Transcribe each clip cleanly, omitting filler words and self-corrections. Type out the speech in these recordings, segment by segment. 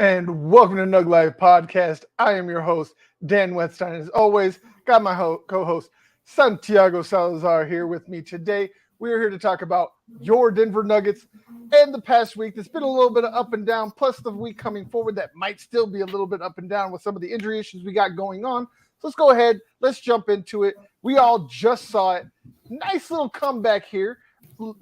And welcome to Nug Life Podcast. I am your host, Dan Wetstein. As always, got my co-host, Santiago Salazar, here with me today. We are here to talk about your Denver Nuggets and the past week. It's been a little bit of up and down, plus the week coming forward that might still be a little bit up and down with some of the injury issues we got going on. So let's go ahead. Let's jump into it. We all just saw it. Nice little comeback here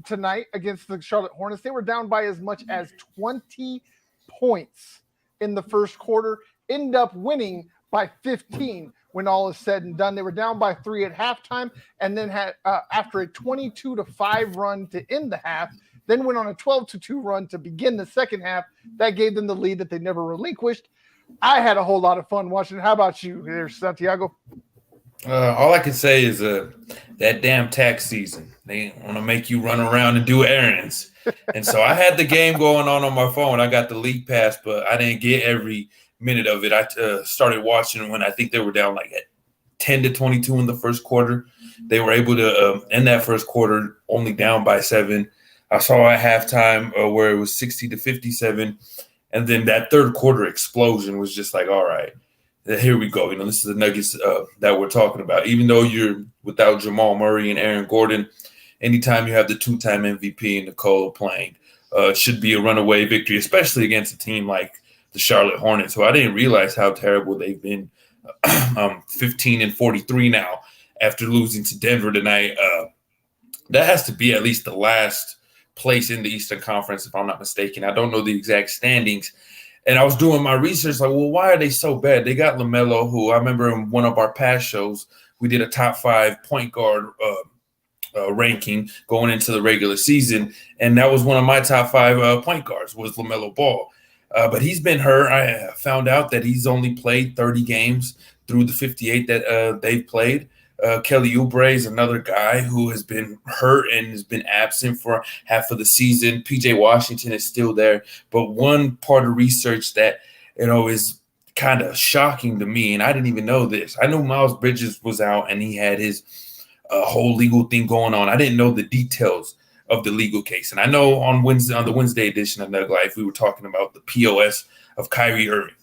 tonight against the Charlotte Hornets. They were down by as much as 20 points in the first quarter, end up winning by 15 when all is said and done. They were down by 3 at halftime, and then had after a 22-5 run to end the half, then went on a 12-2 run to begin the second half. That gave them the lead that they never relinquished. I had a whole lot of fun watching it. How about you there, Santiago? All I can say is that damn tax season. They want to make you run around and do errands. And so I had the game going on my phone. I got the league pass, but I didn't get every minute of it. I started watching when I think they were down like at 10-22 in the first quarter. They were able to end that first quarter only down by 7. I saw at halftime where it was 60-57. And then that third quarter explosion was just like, all right. Here we go. This is the Nuggets that we're talking about. Even though you're without Jamal Murray and Aaron Gordon, anytime you have the two-time MVP and Nikola playing, it should be a runaway victory, especially against a team like the Charlotte Hornets, who I didn't realize how terrible they've been. 15-43 now after losing to Denver tonight. That has to be at least the last place in the Eastern Conference, if I'm not mistaken. I don't know the exact standings. And I was doing my research, like, well, why are they so bad? They got LaMelo, who I remember in one of our past shows, we did a top 5 point guard ranking going into the regular season. And that was one of my top 5 point guards was LaMelo Ball. But he's been hurt. I found out that he's only played 30 games through the 58 that they've played. Kelly Oubre is another guy who has been hurt and has been absent for half of the season. PJ Washington is still there. But one part of research that, is kind of shocking to me, and I didn't even know this. I knew Miles Bridges was out and he had his whole legal thing going on. I didn't know the details of the legal case. And I know on the Wednesday edition of Nug Life, we were talking about the POS of Kyrie Irving.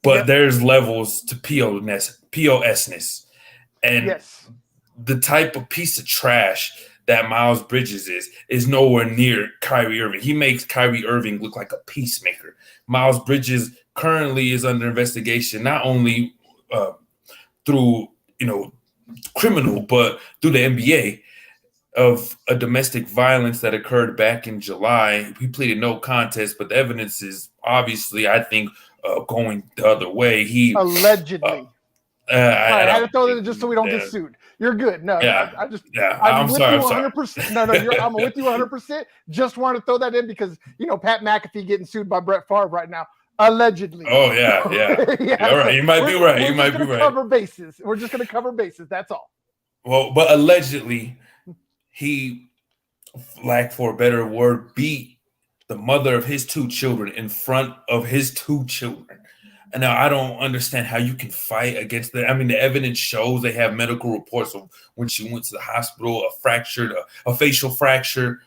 But there's levels to POS-ness. And yes, the type of piece of trash that Miles Bridges is nowhere near Kyrie Irving. He makes Kyrie Irving look like a peacemaker. Miles Bridges currently is under investigation, not only through, criminal, but through the NBA of a domestic violence that occurred back in July. He pleaded no contest, but the evidence is obviously, I think, going the other way. He allegedly. I had to throw that just so we don't get sued. You're good. No, yeah, I'm with you 100%. No, I'm with you 100%. Just want to throw that in because Pat McAfee getting sued by Brett Favre right now, allegedly. Oh yeah. All right, you might be right. You might be right. Cover bases. We're just going to cover bases. That's all. Well, but allegedly, he, lack for a better word, beat the mother of his 2 children in front of his 2 children. And now I don't understand how you can fight against that. I mean, the evidence shows they have medical reports of when she went to the hospital, a facial fracture,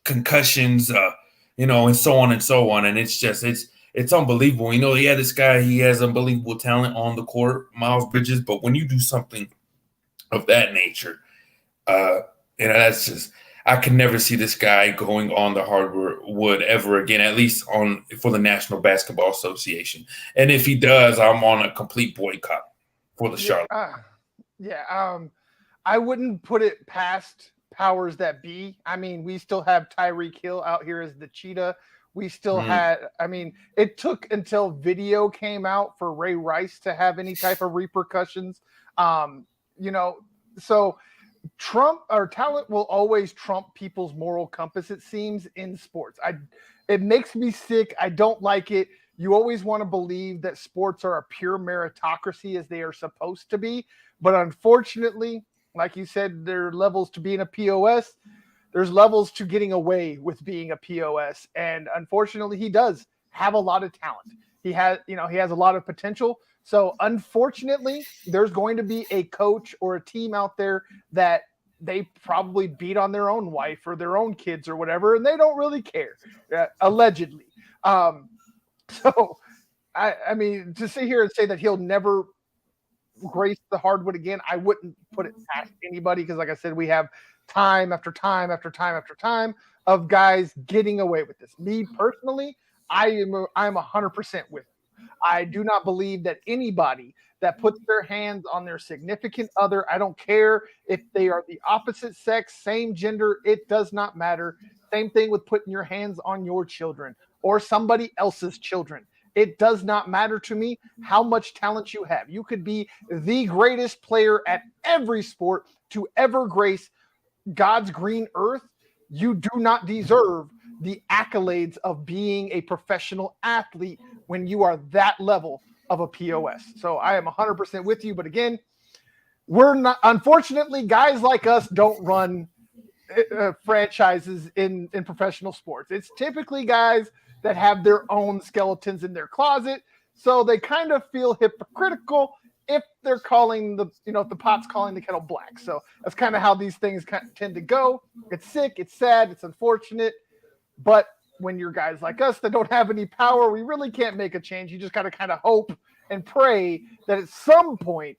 concussions, and so on and so on. And it's just, it's unbelievable. This guy, he has unbelievable talent on the court, Miles Bridges. But when you do something of that nature, that's just, I could never see this guy going on the hardwood ever again, at least for the National Basketball Association. And if he does, I'm on a complete boycott for the Charlotte. I wouldn't put it past powers that be. I mean, we still have Tyreek Hill out here as the cheetah. We still it took until video came out for Ray Rice to have any type of repercussions. So Trump or talent will always trump people's moral compass, it seems, in sports. It makes me sick. I don't like it. You always want to believe that sports are a pure meritocracy as they are supposed to be. But unfortunately, like you said, there are levels to being a POS. There's levels to getting away with being a POS. And unfortunately, he does have a lot of talent. He has a lot of potential. So unfortunately, there's going to be a coach or a team out there that they probably beat on their own wife or their own kids or whatever, and they don't really care, allegedly. So I mean, to sit here and say that he'll never grace the hardwood again, I wouldn't put it past anybody because, like I said, we have time after time after time after time of guys getting away with this. Me personally, I'm 100% with you. I do not believe that anybody that puts their hands on their significant other, I don't care if they are the opposite sex, same gender, it does not matter. Same thing with putting your hands on your children or somebody else's children. It does not matter to me how much talent you have. You could be the greatest player at every sport to ever grace God's green earth. You do not deserve the accolades of being a professional athlete when you are that level of a POS. So I am 100% with you. But again, we're not, unfortunately, guys like us don't run franchises in professional sports. It's typically guys that have their own skeletons in their closet. So they kind of feel hypocritical if they're calling the, if the pot's calling the kettle black. So that's kind of how these things tend to go. It's sick, it's sad, it's unfortunate. But when you're guys like us that don't have any power, we really can't make a change. You just got to kind of hope and pray that at some point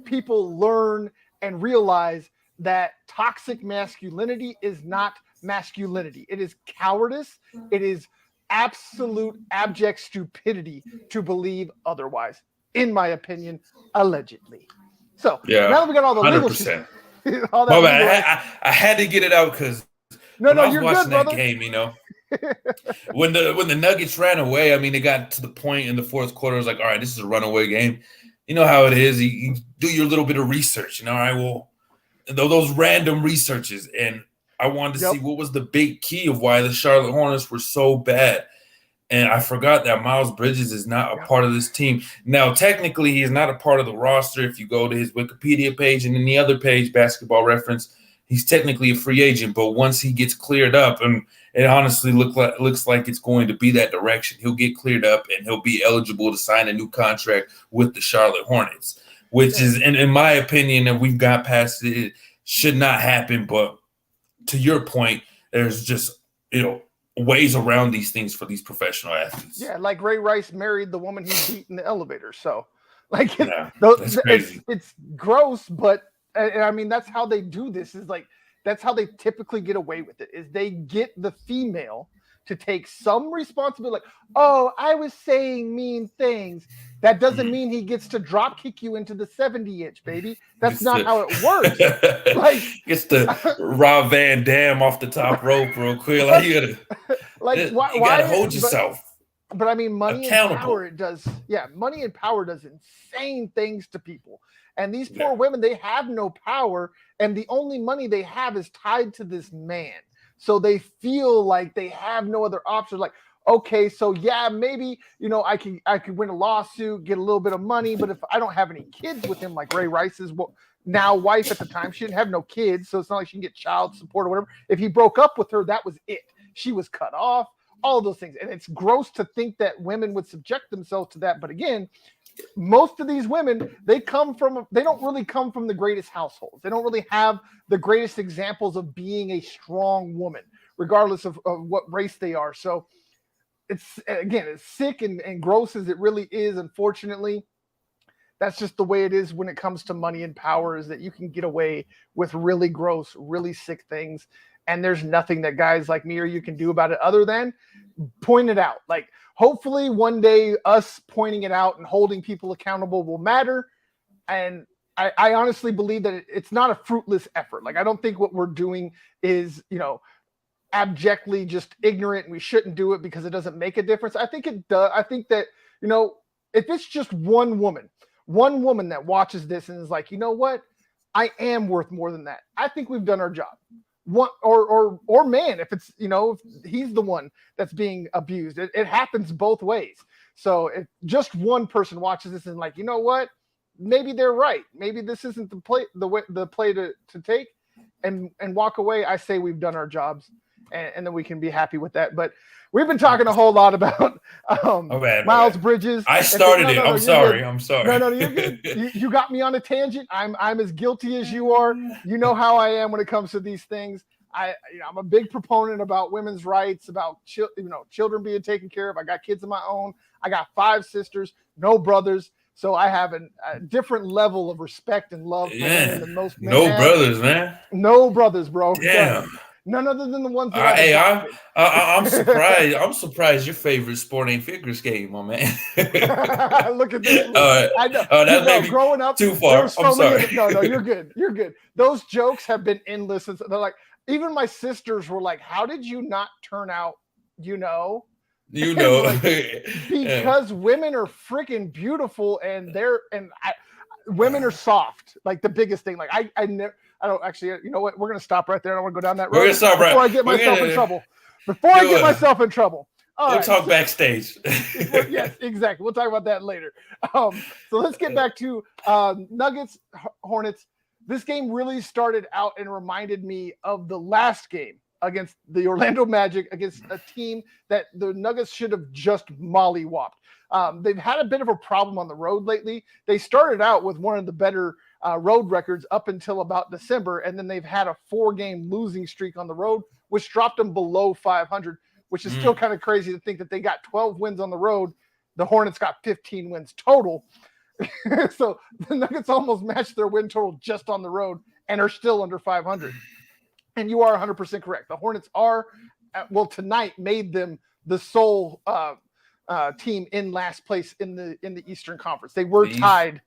people learn and realize that toxic masculinity is not masculinity. It is cowardice. It is absolute abject stupidity to believe otherwise, in my opinion, allegedly. So now that we got all the 100%. legal all that I had to get it out because no, I was you're watching good, that brother. game, when the Nuggets ran away, I mean, they got to the point in the fourth quarter. It was like, all right, this is a runaway game. You know how it is. You do your little bit of research, all right, well, those random researches, and I wanted to see what was the big key of why the Charlotte Hornets were so bad. And I forgot that Miles Bridges is not a part of this team. Now, technically, he is not a part of the roster. If you go to his Wikipedia page and then the other page, Basketball Reference, he's technically a free agent. But once he gets cleared up, and it honestly looks like it's going to be that direction, he'll get cleared up and he'll be eligible to sign a new contract with the Charlotte Hornets, which is, and in my opinion, and we've got past it should not happen. But to your point, there's just, ways around these things for these professional athletes. Yeah, like Ray Rice married the woman he beat in the elevator. So, like, that's crazy. It's gross, but I mean, that's how they do this. Is like, that's how they typically get away with it. Is they get the female to take some responsibility. Like, oh, I was saying mean things. That doesn't mean he gets to drop kick you into the 70-inch, baby. That's not how it works. Like, gets the Rob Van Dam off the top rope real quick. Like, you gotta hold yourself. But I mean, money and power does insane things to people. And these poor women, they have no power, and the only money they have is tied to this man. So they feel like they have no other options. Like, okay, so maybe, I could win a lawsuit, get a little bit of money, but if I don't have any kids with him, like Ray Rice's now wife at the time, she didn't have no kids, so it's not like she can get child support or whatever. If he broke up with her, that was it. She was cut off, all of those things. And it's gross to think that women would subject themselves to that. But again, most of these women, they don't really come from the greatest households. They don't really have the greatest examples of being a strong woman, regardless of what race they are. So it's sick and gross as it really is. Unfortunately, that's just the way it is when it comes to money and power, is that you can get away with really gross, really sick things. And there's nothing that guys like me or you can do about it other than point it out. Like, hopefully one day us pointing it out and holding people accountable will matter. And I honestly believe that it's not a fruitless effort. Like, I don't think what we're doing is, abjectly just ignorant and we shouldn't do it because it doesn't make a difference. I think it does. I think that, if it's just one woman that watches this and is like, you know what, I am worth more than that, I think we've done our job. One or man, if it's, if he's the one that's being abused, it happens both ways. So if just one person watches this and like, you know what, maybe they're right, maybe this isn't the play to take and walk away, I say we've done our jobs, and then we can be happy with that. But we've been talking a whole lot about Miles Bridges. I started it. I'm sorry. No, you're good. You got me on a tangent. I'm as guilty as you are. You know how I am when it comes to these things. I'm a big proponent about women's rights, about children being taken care of. I got kids of my own. I got 5 sisters, no brothers. So I have a different level of respect and love for women than most men no have. brothers, man. No brothers, bro. Damn. None other than the ones that I've adopted. I'm surprised. I'm surprised your favorite sport ain't figure skating, my man. Look at this. I know. That may be growing up, too far. I'm sorry. No, you're good. You're good. Those jokes have been endless. They're like, even my sisters were like, "How did you not turn out?" Like, because women are freaking beautiful, and women are soft. Like the biggest thing. Like I don't actually. You know what? We're gonna stop right there. I don't want to go down that road. We're gonna stop before I get myself in trouble. Before I get myself in trouble. We'll talk backstage. Yes, exactly. We'll talk about that later. So let's get back to Nuggets Hornets. This game really started out and reminded me of the last game against the Orlando Magic, against a team that the Nuggets should have just mollywopped. They've had a bit of a problem on the road lately. They started out with one of the better road records up until about December, and then they've had a 4-game losing streak on the road, which dropped them below 500, which is still kind of crazy to think that they got 12 wins on the road. The Hornets got 15 wins total. So the Nuggets almost matched their win total just on the road and are still under 500. And you are 100% correct. The Hornets are, tonight made them the sole team in last place in the Eastern Conference. They were tied.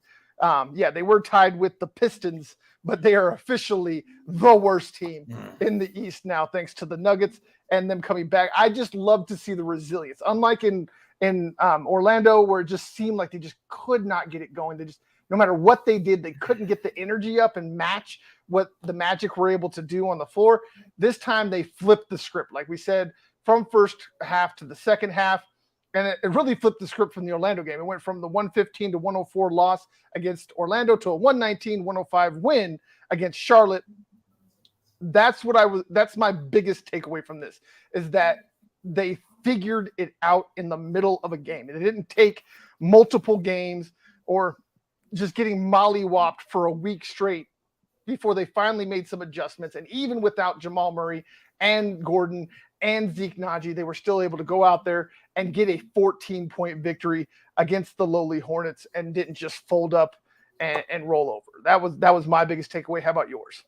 They were tied with the Pistons, but they are officially the worst team in the East now, thanks to the Nuggets and them coming back. I just love to see the resilience. Unlike in Orlando, where it just seemed like they just could not get it going. They just, no matter what they did, they couldn't get the energy up and match what the Magic were able to do on the floor. This time they flipped the script, like we said, from first half to the second half. And it really flipped the script from the Orlando game. It went from the 115 to 104 loss against Orlando to a 119-105 win against Charlotte. That's my biggest takeaway from this, is that they figured it out in the middle of a game. It didn't take multiple games or just getting mollywopped for a week straight before they finally made some adjustments. And even without Jamal Murray and Gordon and Zeke Naji, they were still able to go out there and get a 14-point victory against the lowly Hornets and didn't just fold up and roll over. That was my biggest takeaway. How about yours?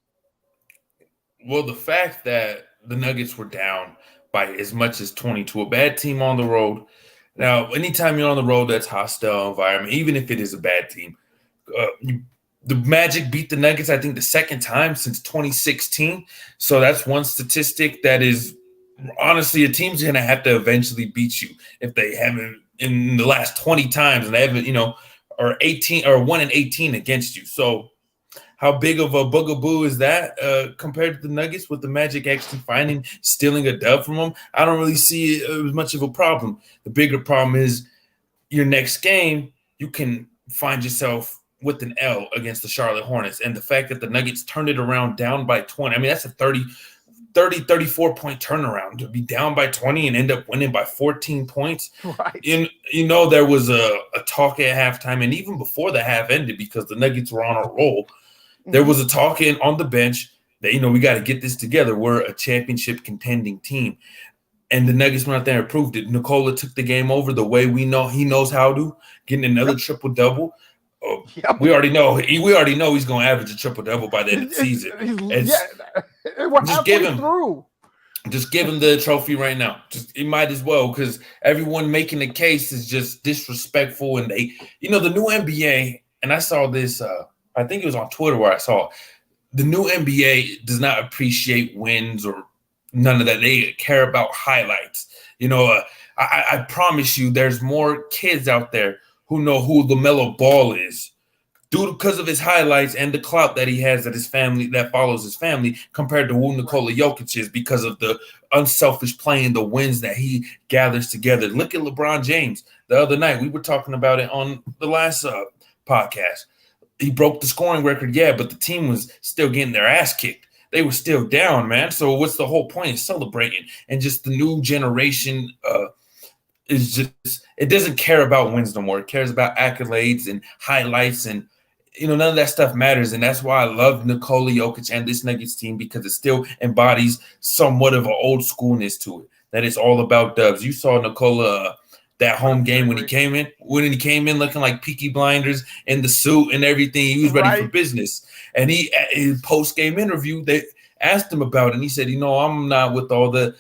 Well, the fact that the Nuggets were down by as much as 20 to a bad team on the road. Now, anytime you're on the road, that's hostile environment, even if it is a bad team. The Magic beat the Nuggets, I think, the second time since 2016. So that's one statistic that is honestly, a team's going to have to eventually beat you if they haven't in the last 20 times and they haven't, or 18 or 1-18 against you. So how big of a bugaboo is that compared to the Nuggets, with the Magic actually stealing a dub from them? I don't really see it as much of a problem. The bigger problem is your next game, you can find yourself with an L against the Charlotte Hornets. And the fact that the Nuggets turned it around down by 20, I mean, that's a 34-point turnaround to be down by 20 and end up winning by 14 points. Right. There was a talk at halftime, and even before the half ended, because the Nuggets were on a roll, there was a talk on the bench that, we got to get this together. We're a championship contending team. And the Nuggets went out there and proved it. Nikola took the game over the way we know he knows how to, getting another triple-double. We already know he's going to average a triple-double by the end of the season. Just give him the trophy right now. He might as well, because everyone making the case is just disrespectful. And the new NBA, and I saw this, I think it was on Twitter where I saw it, the new NBA does not appreciate wins or none of that. They care about highlights. I promise you there's more kids out there who know who LaMelo Ball is because of his highlights and the clout that he has that follows his family, compared to who Nikola Jokic is because of the unselfish play and the wins that he gathers together. Look at LeBron James. The other night, we were talking about it on the last podcast. He broke the scoring record, but the team was still getting their ass kicked. They were still down, man. So what's the whole point? Is celebrating. And just the new generation it doesn't care about wins no more. It cares about accolades and highlights, and none of that stuff matters. And that's why I love Nikola Jokic and this Nuggets team, because it still embodies somewhat of an old schoolness to it, that it's all about dubs. You saw Nikola that home game when he came in looking like Peaky Blinders in the suit and everything. He was ready for business. And his post-game interview, they asked him about it, and he said, I'm not with all the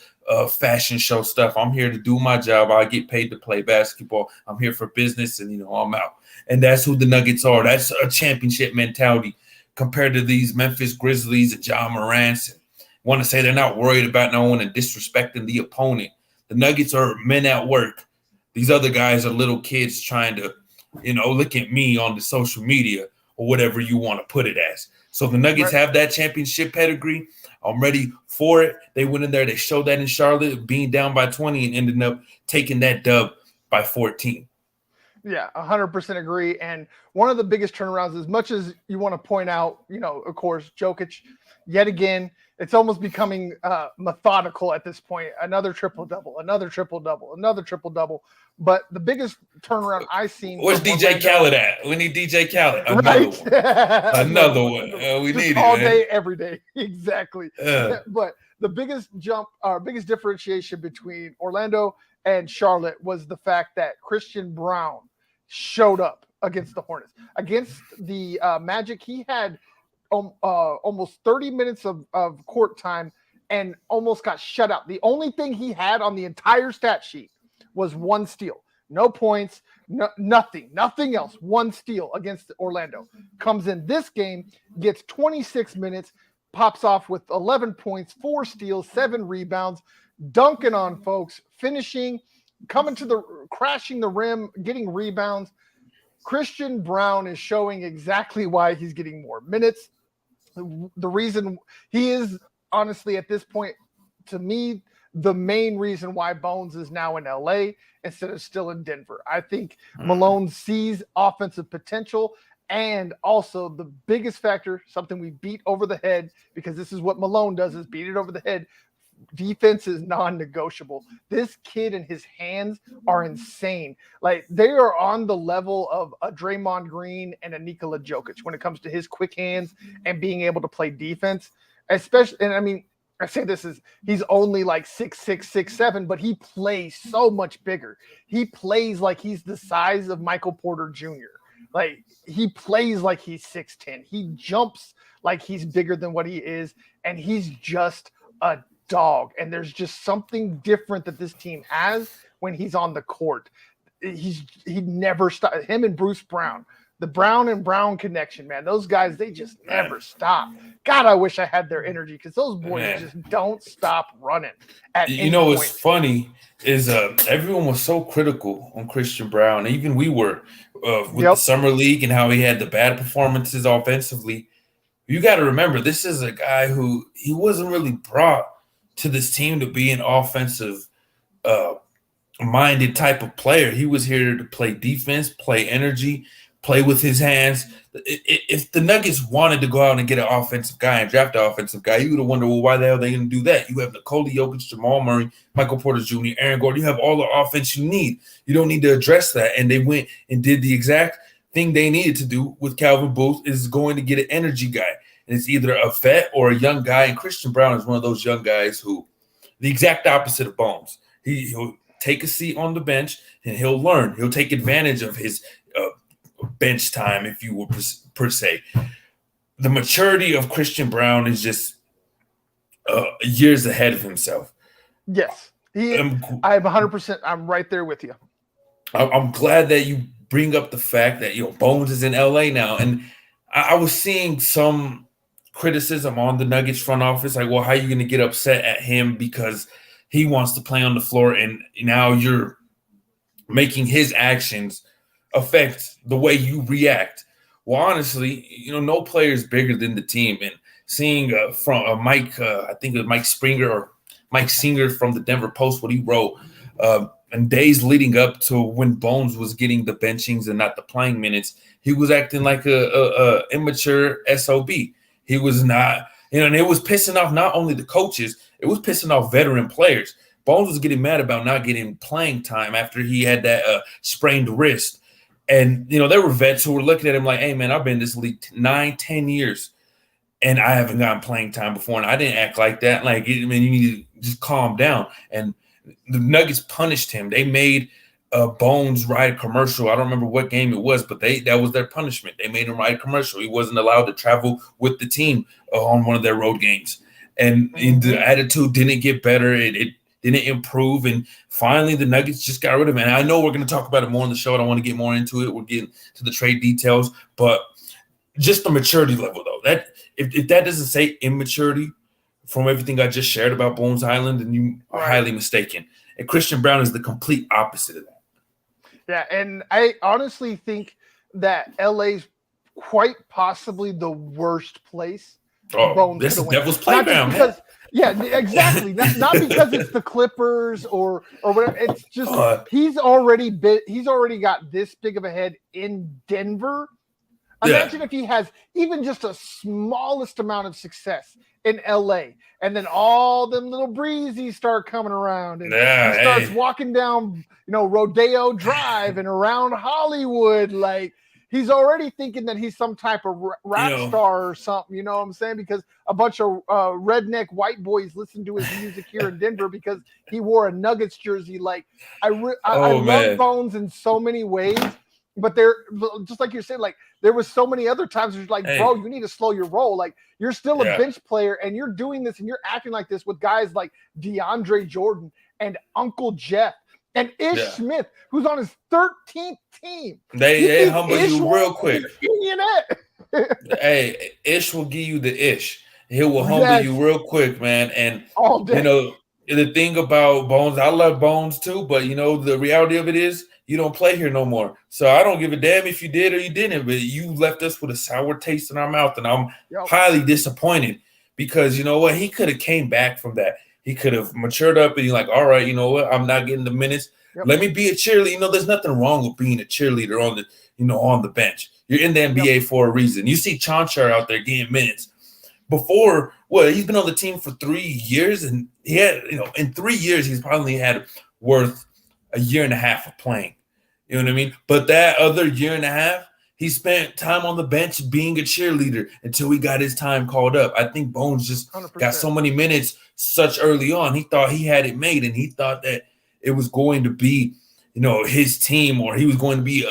fashion show stuff. I'm here to do my job. I get paid to play basketball. I'm here for business, and I'm out. And that's who the Nuggets are. That's a championship mentality compared to these Memphis Grizzlies and John Morant's. Want to say they're not worried about no one and disrespecting the opponent. The Nuggets are men at work. These other guys are little kids trying to, look at me on the social media or whatever you want to put it as. So the Nuggets have that championship pedigree. I'm ready for it. They went in there. They showed that in Charlotte, being down by 20 and ended up taking that dub by 14. Yeah, 100% agree. And one of the biggest turnarounds, as much as you want to point out, of course, Jokic, yet again, it's almost becoming methodical at this point. Another triple-double, another triple-double, another triple-double. But the biggest turnaround I've seen. Where's DJ Khaled at? We need DJ Khaled. Another one. Another one. We need it. All day, every day. Exactly. But the biggest biggest differentiation between Orlando and Charlotte was the fact that Christian Braun showed up against the Hornets. Against the Magic, he had almost 30 minutes of court time and almost got shut out. The only thing he had on the entire stat sheet was one steal. No points, nothing else. One steal against Orlando. Comes in this game, gets 26 minutes, pops off with 11 points, 4 steals, 7 rebounds, dunking on folks, finishing, crashing the rim, getting rebounds. Christian Braun is showing exactly why he's getting more minutes. The reason he is, honestly, at this point, to me, the main reason why Bones is now in LA instead of still in Denver. I think Malone sees offensive potential, and also the biggest factor, something we beat over the head, because this is what Malone does, is beat it over the head. Defense is non-negotiable. This kid and his hands are insane. Like, they are on the level of a Draymond Green and a Nikola Jokic when it comes to his quick hands and being able to play defense. Especially, and I mean, I say he's only like 6'6", 6'7", but he plays so much bigger. He plays like he's the size of Michael Porter Jr. Like, he plays like he's 6'10". He jumps like he's bigger than what he is, and he's just a dog. And there's just something different that this team has when he's on the court. He never stops. Him and Bruce Brown. The Brown and Brown connection, man. Those guys, they just never stop. God, I wish I had their energy, because those boys just don't stop running. What's funny is everyone was so critical on Christian Braun. Even we were with the Summer League and how he had the bad performances offensively. You got to remember, this is a guy who he wasn't really brought to this team to be an offensive minded type of player. He was here to play defense, play energy, play with his hands. If the Nuggets wanted to go out and get an offensive guy and draft an offensive guy, you would have wondered, well, why the hell are they going to do that? You have Nikola Jokic, Jamal Murray, Michael Porter Jr., Aaron Gordon. You have all the offense you need. You don't need to address that. And they went and did the exact thing they needed to do with Calvin Booth, is going to get an energy guy. And it's either a vet or a young guy. And Christian Braun is one of those young guys who, the exact opposite of Bones. He'll take a seat on the bench and he'll learn. He'll take advantage of his bench time, if you will, per se. The maturity of Christian Braun is just years ahead of himself. Yes. I'm 100%. I'm right there with you. I'm glad that you bring up the fact that, Bones is in LA now. And I was seeing some criticism on the Nuggets front office, like, well, how are you going to get upset at him because he wants to play on the floor, and now you're making his actions affect the way you react? Well, honestly, no player is bigger than the team. And seeing from Mike, I think it was Mike Springer or Mike Singer from the Denver Post, what he wrote, and days leading up to when Bones was getting the benchings and not the playing minutes, he was acting like a immature SOB. He was not, and it was pissing off not only the coaches, it was pissing off veteran players. Bones was getting mad about not getting playing time after he had that sprained wrist. And, there were vets who were looking at him like, hey, man, I've been in this league 9-10 years, and I haven't gotten playing time before, and I didn't act like that. Like, you need to just calm down. And the Nuggets punished him. They made Bones ride a commercial. I don't remember what game it was, but that was their punishment. They made him ride a commercial. He wasn't allowed to travel with the team on one of their road games. And the attitude didn't get better. It didn't improve. And finally, the Nuggets just got rid of him. And I know we're going to talk about it more on the show. I don't want to get more into it. We're getting to the trade details. But just the maturity level, though. That if that doesn't say immaturity from everything I just shared about Bones Island, then you are highly mistaken. And Christian Braun is the complete opposite of that. Yeah, and I honestly think that LA's quite possibly the worst place. This is Devil's Playground, man. Yeah, exactly. Not because it's the Clippers or whatever. It's just he's already got this big of a head in Denver. Imagine if he has even just a smallest amount of success in LA, and then all them little breezes start coming around, and he starts walking down, Rodeo Drive and around Hollywood. Like, he's already thinking that he's some type of rap star or something. You know what I'm saying? Because a bunch of redneck white boys listen to his music here in Denver because he wore a Nuggets jersey. Like, I love Bones in so many ways. But they're just like you're saying, like, there was so many other times where you're like, bro, you need to slow your roll. Like, you're still a bench player and you're doing this and you're acting like this with guys like DeAndre Jordan and Uncle Jeff and Ish Smith, who's on his 13th team. They humble you real quick. Hey, Ish will give you the ish. He will humble you real quick, man. And, all day. The thing about Bones, I love Bones too, but, the reality of it is, you don't play here no more. So I don't give a damn if you did or you didn't, but you left us with a sour taste in our mouth, and I'm highly disappointed because, you know what, he could have came back from that. He could have matured up and he's like, all right, you know what, I'm not getting the minutes. Let me be a cheerleader. There's nothing wrong with being a cheerleader on the bench. You're in the NBA for a reason. You see Chonchar out there getting minutes. Before, he's been on the team for 3 years, and he had, in 3 years, he's probably had worth a year and a half of playing. You know what I mean? But that other year and a half, he spent time on the bench being a cheerleader until he got his time called up. I think Bones just 100%. Got so many minutes such early on. He thought he had it made, and he thought that it was going to be, his team, or he was going to be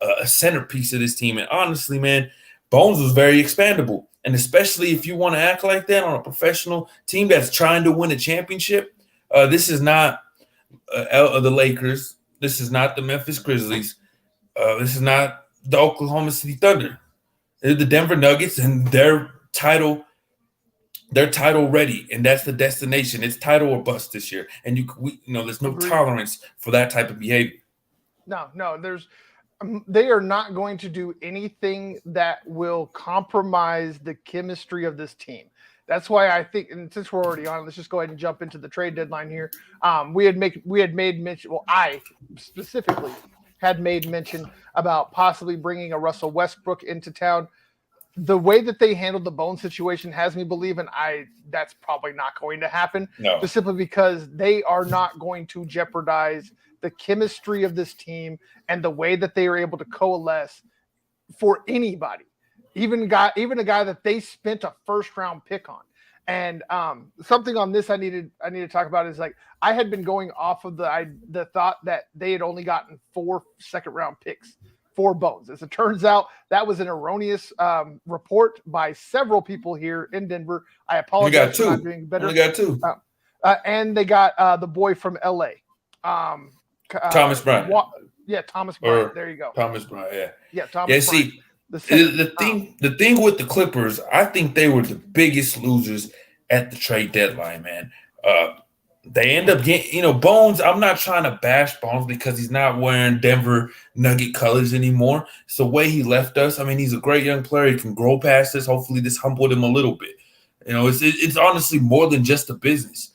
a centerpiece of this team. And honestly, man, Bones was very expandable. And especially if you want to act like that on a professional team that's trying to win a championship, this is not the Lakers. This is not the Memphis Grizzlies. This is not the Oklahoma City Thunder. They're the Denver Nuggets, and they're title ready, and that's the destination. It's title or bust this year, and there's no tolerance for that type of behavior. No, they are not going to do anything that will compromise the chemistry of this team. That's why I think, and since we're already on, let's just go ahead and jump into the trade deadline here. We had made mention. Well, I specifically had made mention about possibly bringing a Russell Westbrook into town. The way that they handled the Bone situation has me believing that's probably not going to happen. No. Just simply because they are not going to jeopardize the chemistry of this team and the way that they are able to coalesce for anybody. Even a guy that they spent a first-round pick on. And something on this I need to talk about is, like, I had been going off of the thought that they had only gotten 4 second-round picks for Bones. As it turns out, that was an erroneous report by several people here in Denver. I apologize for not doing better. Only got 2. And they got the boy from L.A. Thomas Bryant. Thomas Bryant. There you go. Thomas Bryant, Yeah, Thomas Bryant. See, the thing with the Clippers, I think they were the biggest losers at the trade deadline, man. They end up getting, Bones. I'm not trying to bash Bones because he's not wearing Denver Nugget colors anymore. It's the way he left us. I mean, he's a great young player. He can grow past this. Hopefully, this humbled him a little bit. It's honestly more than just a business.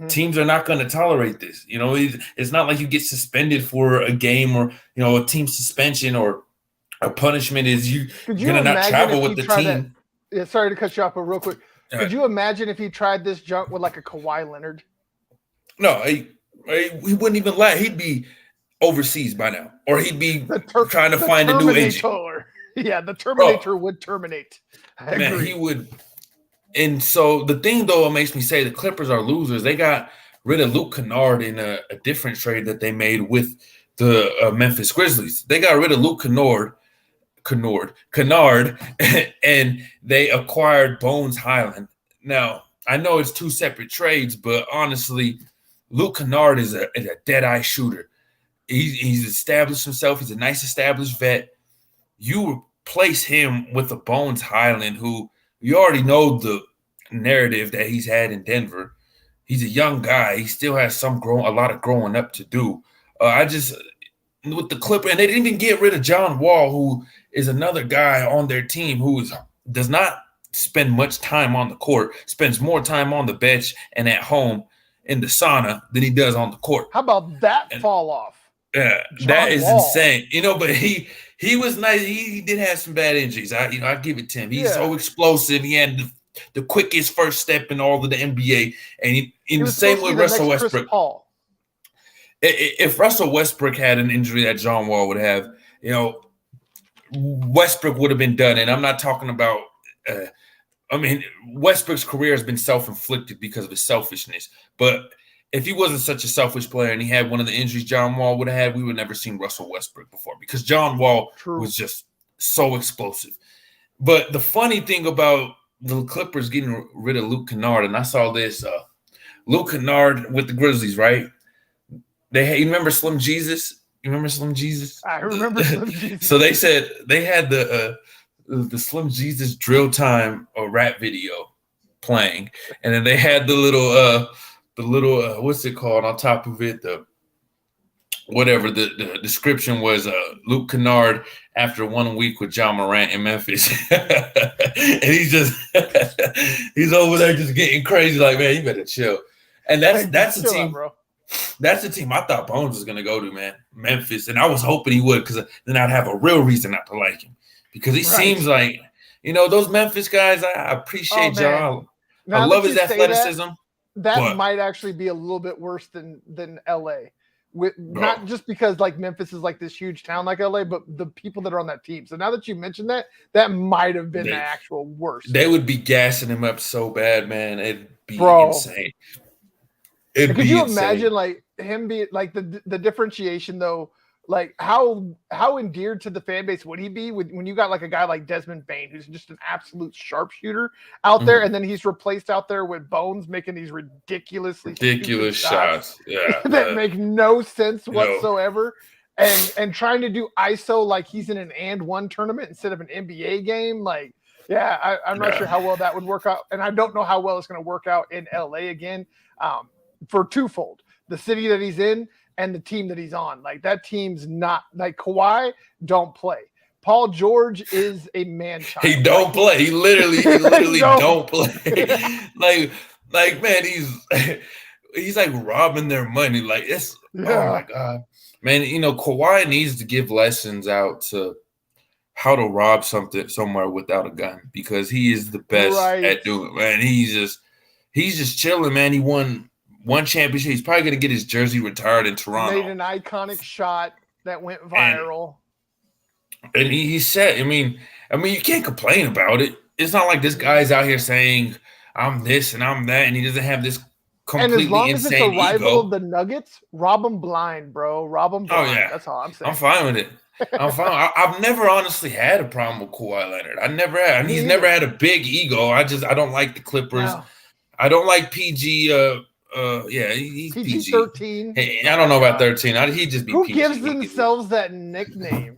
Teams are not going to tolerate this. It's not like you get suspended for a game or a team suspension or a punishment is you're going to not travel with the team. Sorry to cut you off, but real quick. Could you imagine if he tried this junk with like a Kawhi Leonard? No, he wouldn't even lie. He'd be overseas by now, or he'd be trying to the find a new agent. Yeah, the Terminator would terminate. Man, he would. And so the thing, though, it makes me say the Clippers are losers. They got rid of Luke Kennard in a different trade that they made with the Memphis Grizzlies. They got rid of Luke Kennard, and they acquired Bones Highland. Now, I know it's two separate trades, but honestly, Luke Kennard is a dead-eye shooter. He's established himself. He's a nice established vet. You replace him with a Bones Highland, who you already know the narrative that he's had in Denver. He's a young guy. He still has a lot of growing up to do. With the Clippers, and they didn't even get rid of John Wall, who is another guy on their team who does not spend much time on the court, spends more time on the bench and at home in the sauna than he does on the court. How about that fall off? Yeah, that is insane. But he was nice. He did have some bad injuries. I give it to him. He's so explosive. He had the quickest first step in all of the NBA, and in the same way Russell Westbrook. If Russell Westbrook had an injury that John Wall would have, Westbrook would have been done. And I'm not talking about. Westbrook's career has been self-inflicted because of his selfishness. But if he wasn't such a selfish player and he had one of the injuries John Wall would have had, we would have never seen Russell Westbrook before because John Wall was just so explosive. But the funny thing about the Clippers getting rid of Luke Kennard, and I saw this, Luke Kennard with the Grizzlies, right? You remember Slim Jesus? You remember Slim Jesus? I remember Slim Jesus. So they said they had the Slim Jesus drill time or rap video playing, and then they had the little what's it called on top of it? The description was Luke Kennard after 1 week with John Morant in Memphis, and he's over there just getting crazy. Like, man, you better chill. And that's the team, bro. That's the team I thought Bones was gonna go to, man. Memphis, and I was hoping he would because then I'd have a real reason not to like him because he seems like those Memphis guys. I appreciate John. I love his athleticism. That might actually be a little bit worse than LA. Not just because like Memphis is like this huge town like LA, but the people that are on that team. So now that you mentioned that might have been the actual worst. They would be gassing him up so bad, man. It'd be insane. Could you imagine like him being like the differentiation though? Like how endeared to the fan base would he be when you got like a guy like Desmond Bane, who's just an absolute sharpshooter out there, and then he's replaced out there with Bones making these ridiculous shots that make no sense whatsoever, and trying to do ISO like he's in an and one tournament instead of an NBA game. Like, I'm not sure how well that would work out, and I don't know how well it's going to work out in LA again. For twofold, the city that he's in and the team that he's on. Like that team's not like Kawhi don't play. Paul George is a man child. He don't play. He literally don't play. like man, he's like robbing their money. Like it's oh my God. Man, Kawhi needs to give lessons out to how to rob somewhere without a gun because he is the best at doing it, man. He's just chilling, man. He won one championship. He's probably going to get his jersey retired in Toronto. Made an iconic shot that went viral. And he said, I mean, you can't complain about it. It's not like this guy's out here saying, I'm this and I'm that, and he doesn't have this completely insane ego. And as long as it's a rival of the Nuggets, rob them blind, bro. Rob them blind. Oh, yeah. That's all I'm saying. I'm fine with it. I'm fine. I've never honestly had a problem with Kawhi Leonard. I never had. And he's never had a big ego. I don't like the Clippers. No. I don't like PG. He's PG 13. Hey, I don't know about 13. He just be who PG. Gives themselves that nickname?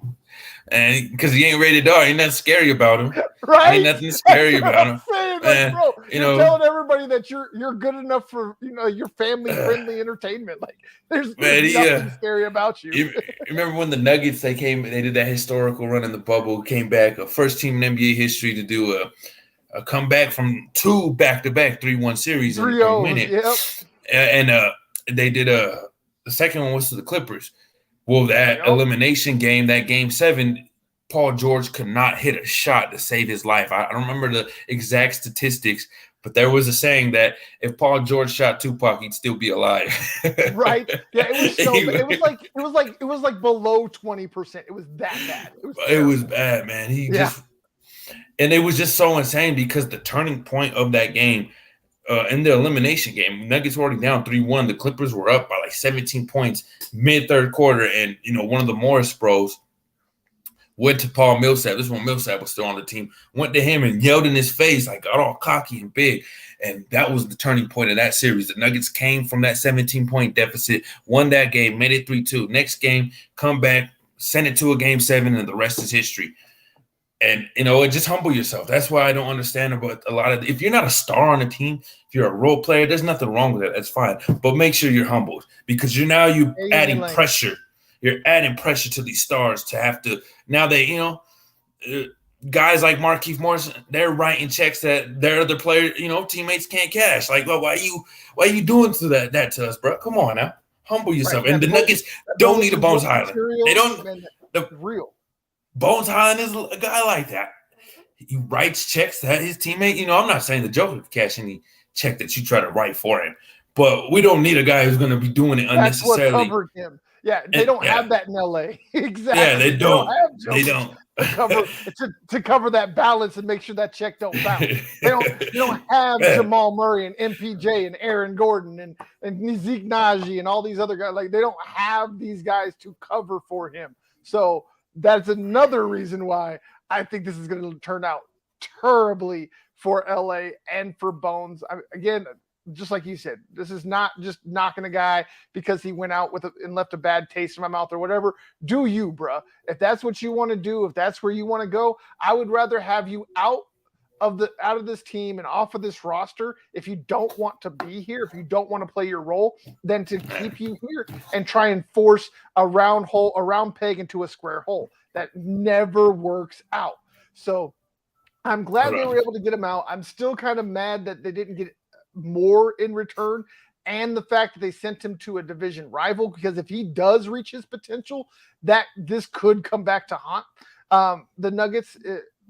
And because he ain't rated R, ain't nothing scary about him. Right? Ain't nothing scary about him. Saying, bro, you're telling everybody that you're good enough for your family friendly entertainment. Like there's nothing scary about you. You remember when the Nuggets they did that historical run in the bubble, came back, a first team in NBA history to do a comeback from 2 back-to-back 3-1 series and win it. Yep. And they did the second one was to the Clippers. Well, that elimination game, that game 7, Paul George could not hit a shot to save his life. I don't remember the exact statistics, But there was a saying that if Paul George shot Tupac, he'd still be alive. Right? Yeah, it was so. It was like below 20%. It was that bad. It was bad, man. And it was just so insane because the turning point of that game. In the elimination game, Nuggets were already down 3-1. The Clippers were up by like 17 points mid-third quarter. And, one of the Morris bros went to Paul Millsap. This is when Millsap was still on the team. Went to him and yelled in his face, like got all cocky and big. And that was the turning point of that series. The Nuggets came from that 17-point deficit, won that game, made it 3-2. Next game, come back, send it to a game 7, and the rest is history. And, just humble yourself. That's why I don't understand about a lot of – if you're not a star on a team, if you're a role player, there's nothing wrong with that. That's fine. But make sure you're humbled because you're adding pressure. You're adding pressure to these stars to have to – now they, guys like Markieff Morris, they're writing checks that their other player, teammates can't cash. Like, well, why are you doing that to us, bro? Come on now. Humble yourself. Right. And the Nuggets don't need a Bones Highland. They don't – real. Bones Highland is a guy like that. He writes checks that his teammate, I'm not saying the Joker cash any check that you try to write for him, but we don't need a guy who's going to be doing it unnecessarily. That's what covered him. Yeah, they don't have that in LA. Exactly. Yeah, they don't. They don't. To cover that balance and make sure that check don't bounce. You don't have Jamal Murray and MPJ and Aaron Gordon and Zeke Naji and all these other guys. Like, they don't have these guys to cover for him. So that's another reason why I think this is going to turn out terribly for LA and for Bones. Again, just like you said, this is not just knocking a guy because he went out and left a bad taste in my mouth or whatever. Do you, bruh? If that's what you want to do, if that's where you want to go, I would rather have you out of this team and off of this roster if you don't want to be here, if you don't want to play your role, than to keep you here and try and force a round peg into a square hole. That never works out. So I'm glad they were able to get him out. I'm still kind of mad that they didn't get more in return, and the fact that they sent him to a division rival, because if he does reach his potential, that this could come back to haunt the Nuggets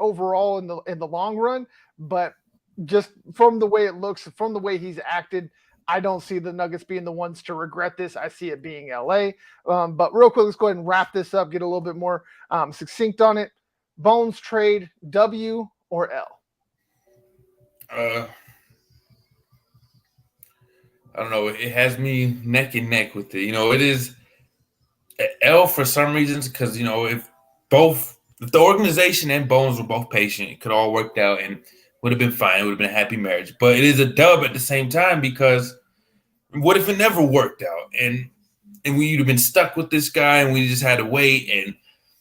overall in the long run. But just from the way it looks, from the way he's acted, I don't see the Nuggets being the ones to regret this. I see it being LA. But real quick, let's go ahead and wrap this up, get a little bit more succinct on it. Bones trade, W or L? I don't know. It has me neck and neck with it. It is L for some reasons because, if the organization and Bones were both patient, it could all worked out and would have been fine. It would have been a happy marriage. But it is a dub at the same time because what if it never worked out and we'd have been stuck with this guy and we just had to wait? And,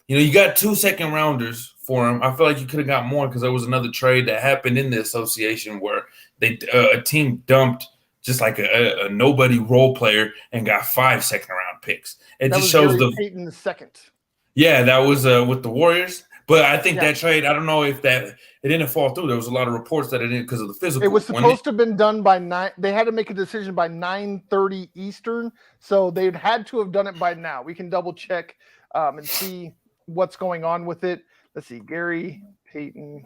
you got 2 second rounders for him. I feel like you could have got more because there was another trade that happened in the association where a team dumped just like a nobody role player and got 5 second-round picks. It just shows Payton the second. Yeah, that was with the Warriors. But I think that trade, I don't know if it didn't fall through. There was a lot of reports that it didn't because of the physical. It was supposed to have been done by 9. They had to make a decision by 9:30 Eastern, so they had to have done it by now. We can double check and see what's going on with it. Let's see, Gary Payton,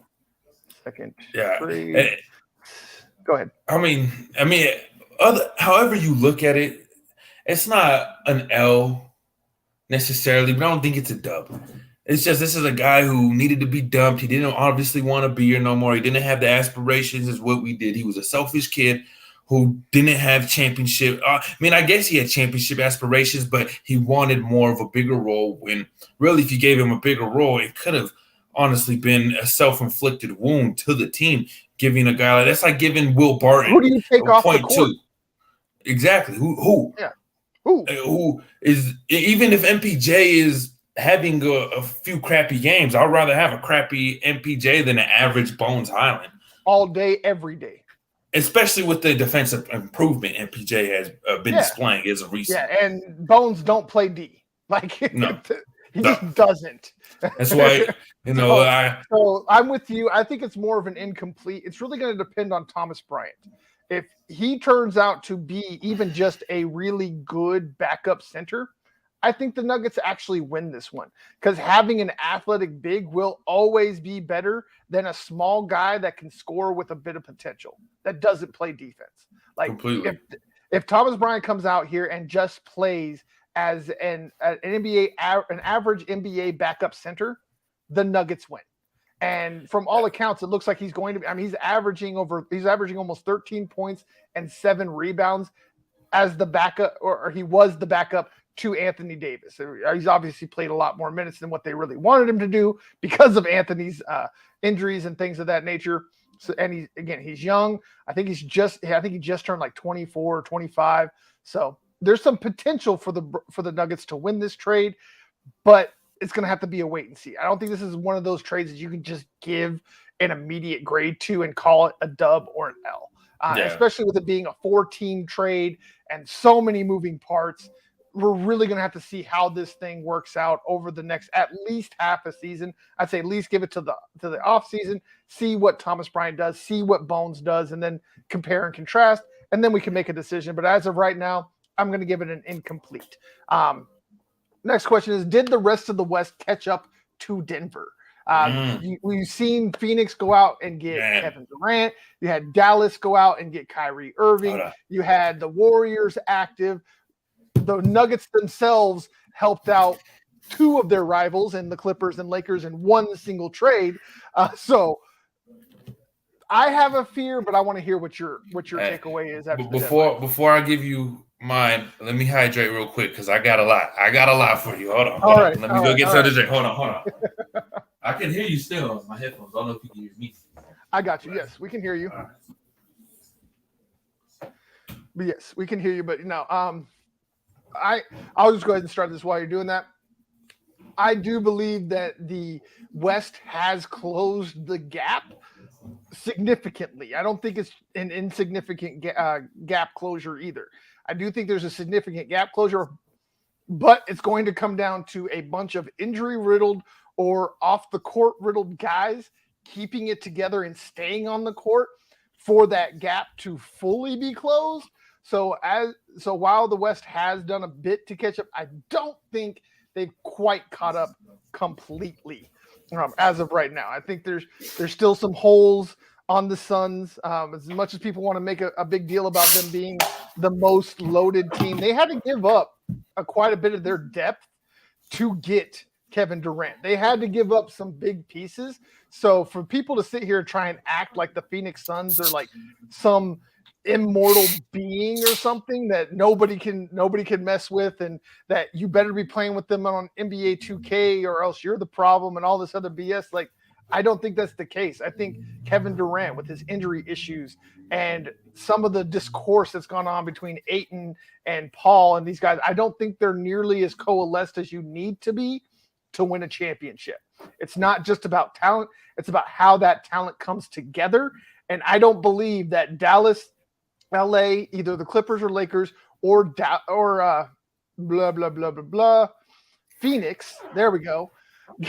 second trade. Go ahead. I mean, however you look at it, it's not an L necessarily, but I don't think it's a dub. It's just this is a guy who needed to be dumped. He didn't obviously want to be here no more. He didn't have the aspirations as what we did. He was a selfish kid who didn't have championship. I guess he had championship aspirations, but he wanted more of a bigger role when really if you gave him a bigger role, it could have honestly been a self-inflicted wound to the team. Giving a guy that's like giving Will Barton. Who do you take off the court? Exactly. Who? Yeah. Who is, even if MPJ is having a few crappy games, I'd rather have a crappy MPJ than an average Bones Highland. All day, every day. Especially with the defensive improvement MPJ has been displaying as a recent. Yeah, and Bones don't play D. Like, no. He just doesn't. That's why, So I'm with you. I think it's more of an incomplete. It's really going to depend on Thomas Bryant. If he turns out to be even just a really good backup center, I think the Nuggets actually win this one because having an athletic big will always be better than a small guy that can score with a bit of potential that doesn't play defense. Like Completely. if Thomas Bryant comes out here and just plays as an average NBA backup center, the Nuggets win. And from all accounts, it looks like he's going to be. I mean, he's averaging almost 13 points and 7 rebounds as the backup, or he was the backup to Anthony Davis. He's obviously played a lot more minutes than what they really wanted him to do because of Anthony's injuries and things of that nature. So, and he's young. I think he just turned like 24 or 25. So there's some potential for the Nuggets to win this trade, but it's going to have to be a wait and see. I don't think this is one of those trades that you can just give an immediate grade to and call it a dub or an L, especially with it being a 4-team trade and so many moving parts. We're really going to have to see how this thing works out over the next at least half a season. I'd say at least give it to the off season, see what Thomas Bryant does, see what Bones does, and then compare and contrast, and then we can make a decision. But as of right now, I'm going to give it an incomplete. Next question is, did the rest of the West catch up to Denver? We've seen Phoenix go out and get Kevin Durant. You had Dallas go out and get Kyrie Irving. You had the Warriors active. The Nuggets themselves helped out 2 of their rivals in the Clippers and Lakers in one single trade. So I have a fear, but I want to hear what your takeaway is. Before I give you mine, let me hydrate real quick because I got a lot for you. Hold on. All right. Let me go get some to drink. Hold on. I can hear you still on my headphones. I don't know if you can hear me. I got you. Yes, we can hear you. But yes, we can hear you. But I'll just go ahead and start this while you're doing that. I do believe that the West has closed the gap significantly. I don't think it's an insignificant gap closure either. I do think there's a significant gap closure, but it's going to come down to a bunch of injury-riddled or off-the-court riddled guys keeping it together and staying on the court for that gap to fully be closed. So while the West has done a bit to catch up, I don't think they've quite caught up completely as of right now. I think there's still some holes on the Suns. As much as people want to make a big deal about them being the most loaded team, they had to give up quite a bit of their depth to get Kevin Durant. They had to give up some big pieces. So for people to sit here and try and act like the Phoenix Suns are like some immortal being or something that nobody can mess with, and that you better be playing with them on NBA 2K or else you're the problem and all this other BS. Like, I don't think that's the case. I think Kevin Durant, with his injury issues and some of the discourse that's gone on between Ayton and Paul and these guys, I don't think they're nearly as coalesced as you need to be to win a championship. It's not just about talent. It's about how that talent comes together. And I don't believe that Dallas, LA, either the Clippers or Lakers or blah, blah, blah, blah, blah, Phoenix, there we go,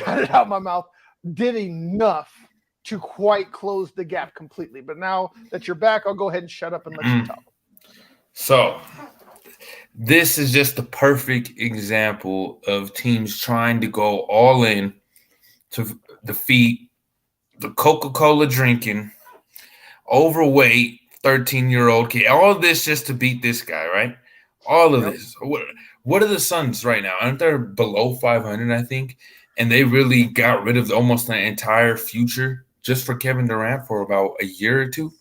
got it out of my mouth, did enough to quite close the gap completely. But now that you're back, I'll go ahead and shut up and let you talk. So this is just the perfect example of teams trying to go all in to defeat the Coca-Cola drinking, overweight 13-year-old kid. All of this just to beat this guy, right? All of this. What are the Suns right now? Aren't they below 500, I think? And they really got rid of almost an entire future just for Kevin Durant for about a year or two.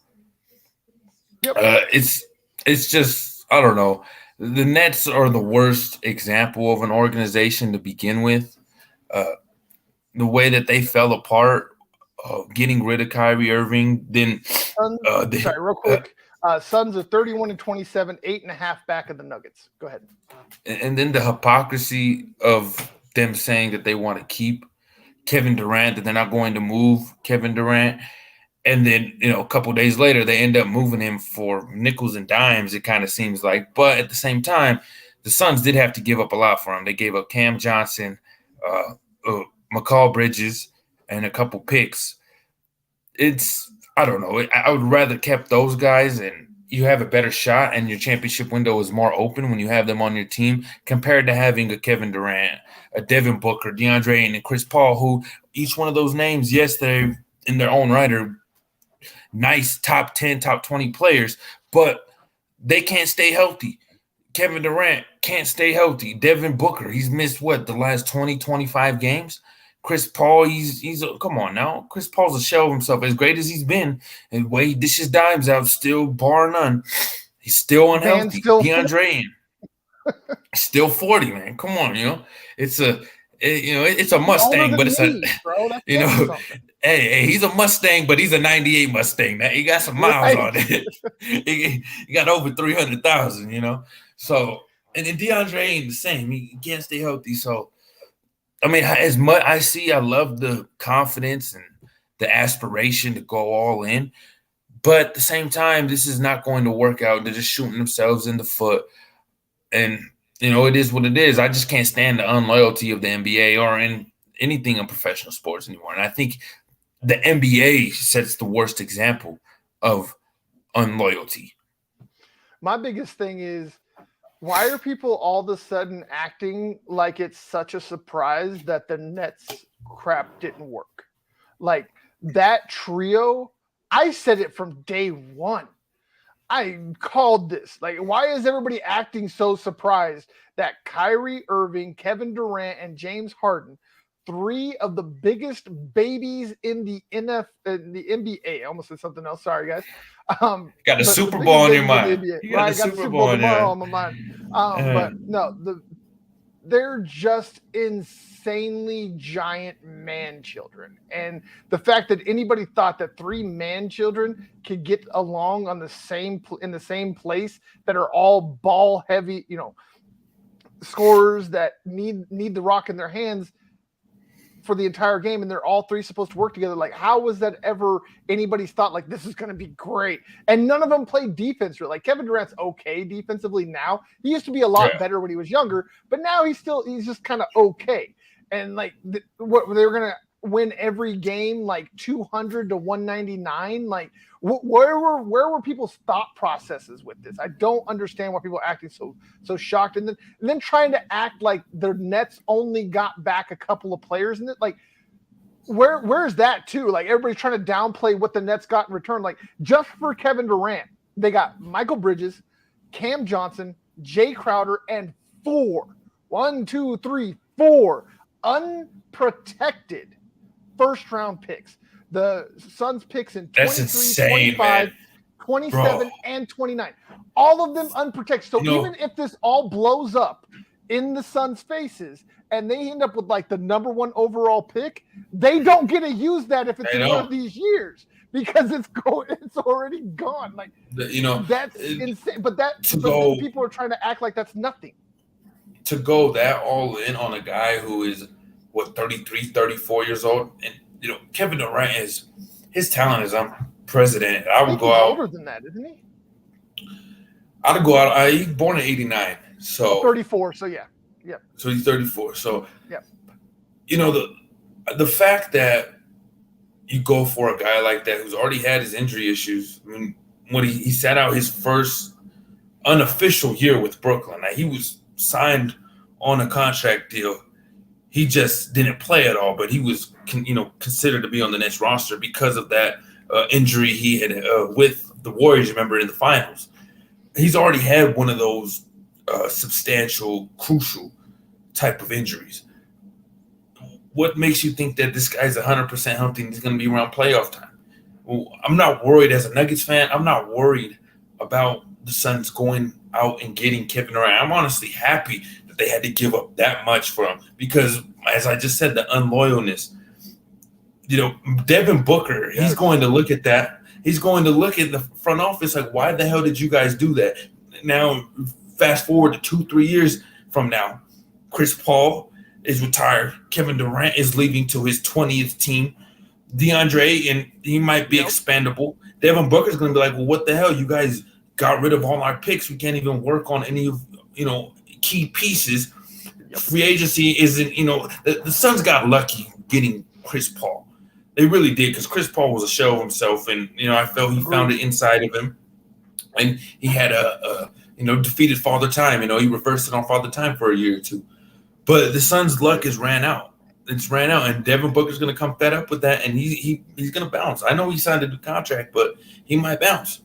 Yep. It's just, I don't know. The Nets are the worst example of an organization to begin with. The way that they fell apart, getting rid of Kyrie Irving, then real quick. Suns are 31-27, 8.5 back of the Nuggets. Go ahead. And then the hypocrisy of them saying that they want to keep Kevin Durant, that they're not going to move Kevin Durant. And then, a couple days later, they end up moving him for nickels and dimes, it kind of seems like. But at the same time, the Suns did have to give up a lot for him. They gave up Cam Johnson, McCall Bridges, and a couple picks. I don't know. I would rather kept those guys and, you have a better shot and your championship window is more open when you have them on your team compared to having a Kevin Durant, a Devin Booker, DeAndre Ayton, and Chris Paul, who each one of those names, yes, they're in their own right are nice top 10, top 20 players, but they can't stay healthy. Kevin Durant can't stay healthy. Devin Booker, he's missed the last 20, 25 games. Chris Paul, come on now. Chris Paul's a shell of himself. As great as he's been, and the way he dishes dimes out, still bar none. He's still unhealthy. DeAndre still 40, man. Come on, it's a Mustang, but it's hey, he's a Mustang, but he's a 98 Mustang. Now he got some miles on it. he got over 300,000, So, and then DeAndre ain't the same. He can't stay healthy. So, I mean, as much I love the confidence and the aspiration to go all in. But at the same time, this is not going to work out. They're just shooting themselves in the foot. And, it is what it is. I just can't stand the unloyalty of the NBA or in anything in professional sports anymore. And I think the NBA sets the worst example of unloyalty. My biggest thing is, why are people all of a sudden acting like it's such a surprise that the Nets crap didn't work? Like that trio, I said it from day one. I called this. Like, why is everybody acting so surprised that Kyrie Irving, Kevin Durant, and James Harden, three of the biggest babies in the NBA. I almost said something else. Sorry, guys. Got the Super Bowl on your mind. You got the Super Bowl tomorrow on my mind. But no, they're just insanely giant man children. And the fact that anybody thought that three man children could get along in the same place that are all ball heavy, scorers that need the rock in their hands for the entire game, and they're all three supposed to work together. Like, how was that ever anybody's thought, like, this is going to be great? And none of them play defense. Like, Kevin Durant's okay defensively now. He used to be a lot better when he was younger, but now he's just kind of okay. And, like, what they're going to win every game, like 200 to 199. Like, where were people's thought processes with this? I don't understand why people are acting so shocked, and then trying to act like the Nets only got back a couple of players in it. Like, where's that too? Like, everybody's trying to downplay what the Nets got in return. Like, just for Kevin Durant, they got Michael Bridges, Cam Johnson, Jay Crowder, and four unprotected first-round picks. The Suns picks in 23, 25, man. 27, Bro. And 29. All of them unprotected. So even if this all blows up in the Suns' faces and they end up with, like, the number one overall pick, they don't get to use that if it's in one of these years because it's already gone. Like, that's insane. But then people are trying to act like that's nothing. To go that all in on a guy who is, 33, 34 years old, and Kevin Durant his talent is unprecedented. I would go out older than that, isn't he? I'd go out. He's born in '89, so 34. So yeah. So he's 34. So yeah, the fact that you go for a guy like that who's already had his injury issues. I mean, when he sat out his first unofficial year with Brooklyn, like, he was signed on a contract deal. He just didn't play at all, but he was, considered to be on the Nets roster because of that injury he had with the Warriors, remember, in the finals. He's already had one of those substantial, crucial type of injuries. What makes you think that this guy's 100% healthy and he's going to be around playoff time? Well, I'm not worried as a Nuggets fan. I'm not worried about the Suns going out and getting Kevin Durant. I'm honestly happy that they had to give up that much for him because, as I just said, the unloyalness. Devin Booker, he's going to look at that. He's going to look at the front office like, why the hell did you guys do that? Now, fast forward to 2-3 years from now, Chris Paul is retired. Kevin Durant is leaving to his 20th team. DeAndre, and he might be expandable. Devin Booker's going to be like, well, what the hell? You guys got rid of all our picks. We can't even work on any of, key pieces. Free agency isn't, the Suns got lucky getting Chris Paul. They really did, because Chris Paul was a shell of himself, and, I felt he found it inside of him. and he had a defeated Father Time. He reversed it on Father Time for a year or two. But the Suns' luck has ran out. It's ran out, and Devin Booker's going to come fed up with that, and he's going to bounce. I know he signed a new contract, but he might bounce.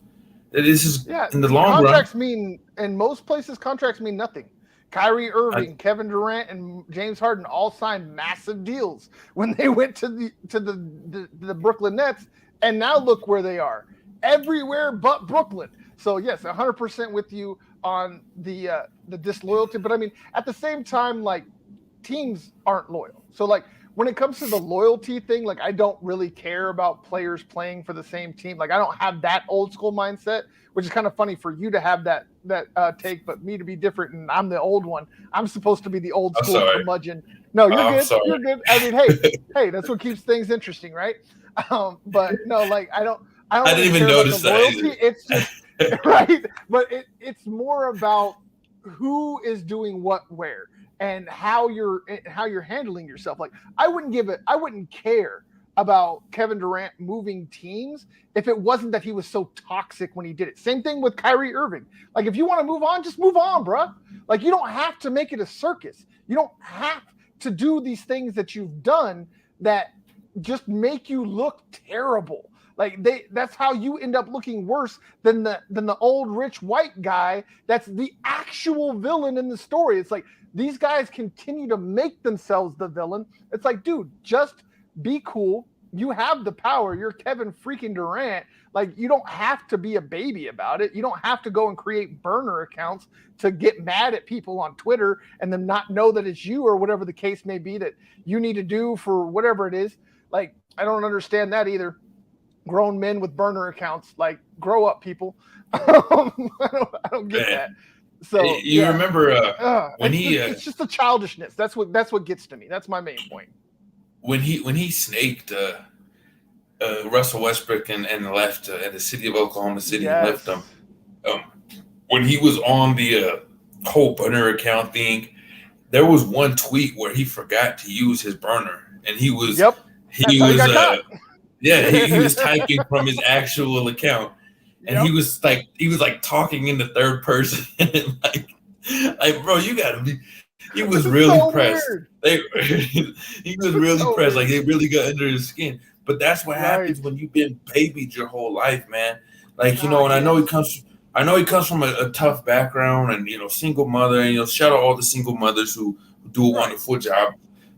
This is in the long contracts run. mean in most places contracts mean nothing. Kyrie Irving, Kevin Durant, and James Harden all signed massive deals when they went to the Brooklyn Nets, and now look where they are. Everywhere but Brooklyn. So yes, 100% with you on the disloyalty. But I mean, at the same time, like, teams aren't loyal. So like when it comes to the loyalty thing, like I don't really care about players playing for the same team. Like I don't have that old school mindset, which is kind of funny for you to have that take, but me to be different. And I'm the old one. I'm supposed to be the old school curmudgeon. No, you're good. Sorry. You're good. I mean, hey, that's what keeps things interesting, right? But no, like I didn't even notice that. Loyalty. It's just right, but it's more about who is doing what where and how you're handling yourself. Like I wouldn't care about Kevin Durant moving teams if it wasn't that he was so toxic when he did it. Same thing with Kyrie Irving. Like if you want to move on, just move on, bro. Like you don't have to make it a circus. You don't have to do these things that you've done that just make you look terrible. Like that's how you end up looking worse than the old rich white guy that's the actual villain in the story. It's like these guys continue to make themselves the villain. It's like, dude, just be cool. You have the power. You're Kevin freaking Durant. Like you don't have to be a baby about it. You don't have to go and create burner accounts to get mad at people on Twitter and then not know that it's you or whatever the case may be that you need to do for whatever it is. Like I don't understand that either. Grown men with burner accounts, like grow up, people. I don't get that. So you remember when it's just the childishness. That's what gets to me. That's my main point. When he snaked Russell Westbrook and left at the city of Oklahoma City and left them. When he was on the whole burner account thing, there was one tweet where he forgot to use his burner, and he was he was typing from his actual account, and he was like talking in the third person, and like bro, you gotta be. He was really pressed. He was really pressed. Like it really got under his skin. But that's what happens when you've been babied your whole life, man. Like and I know he comes from a tough background, and single mother, and shout out all the single mothers who do a wonderful job.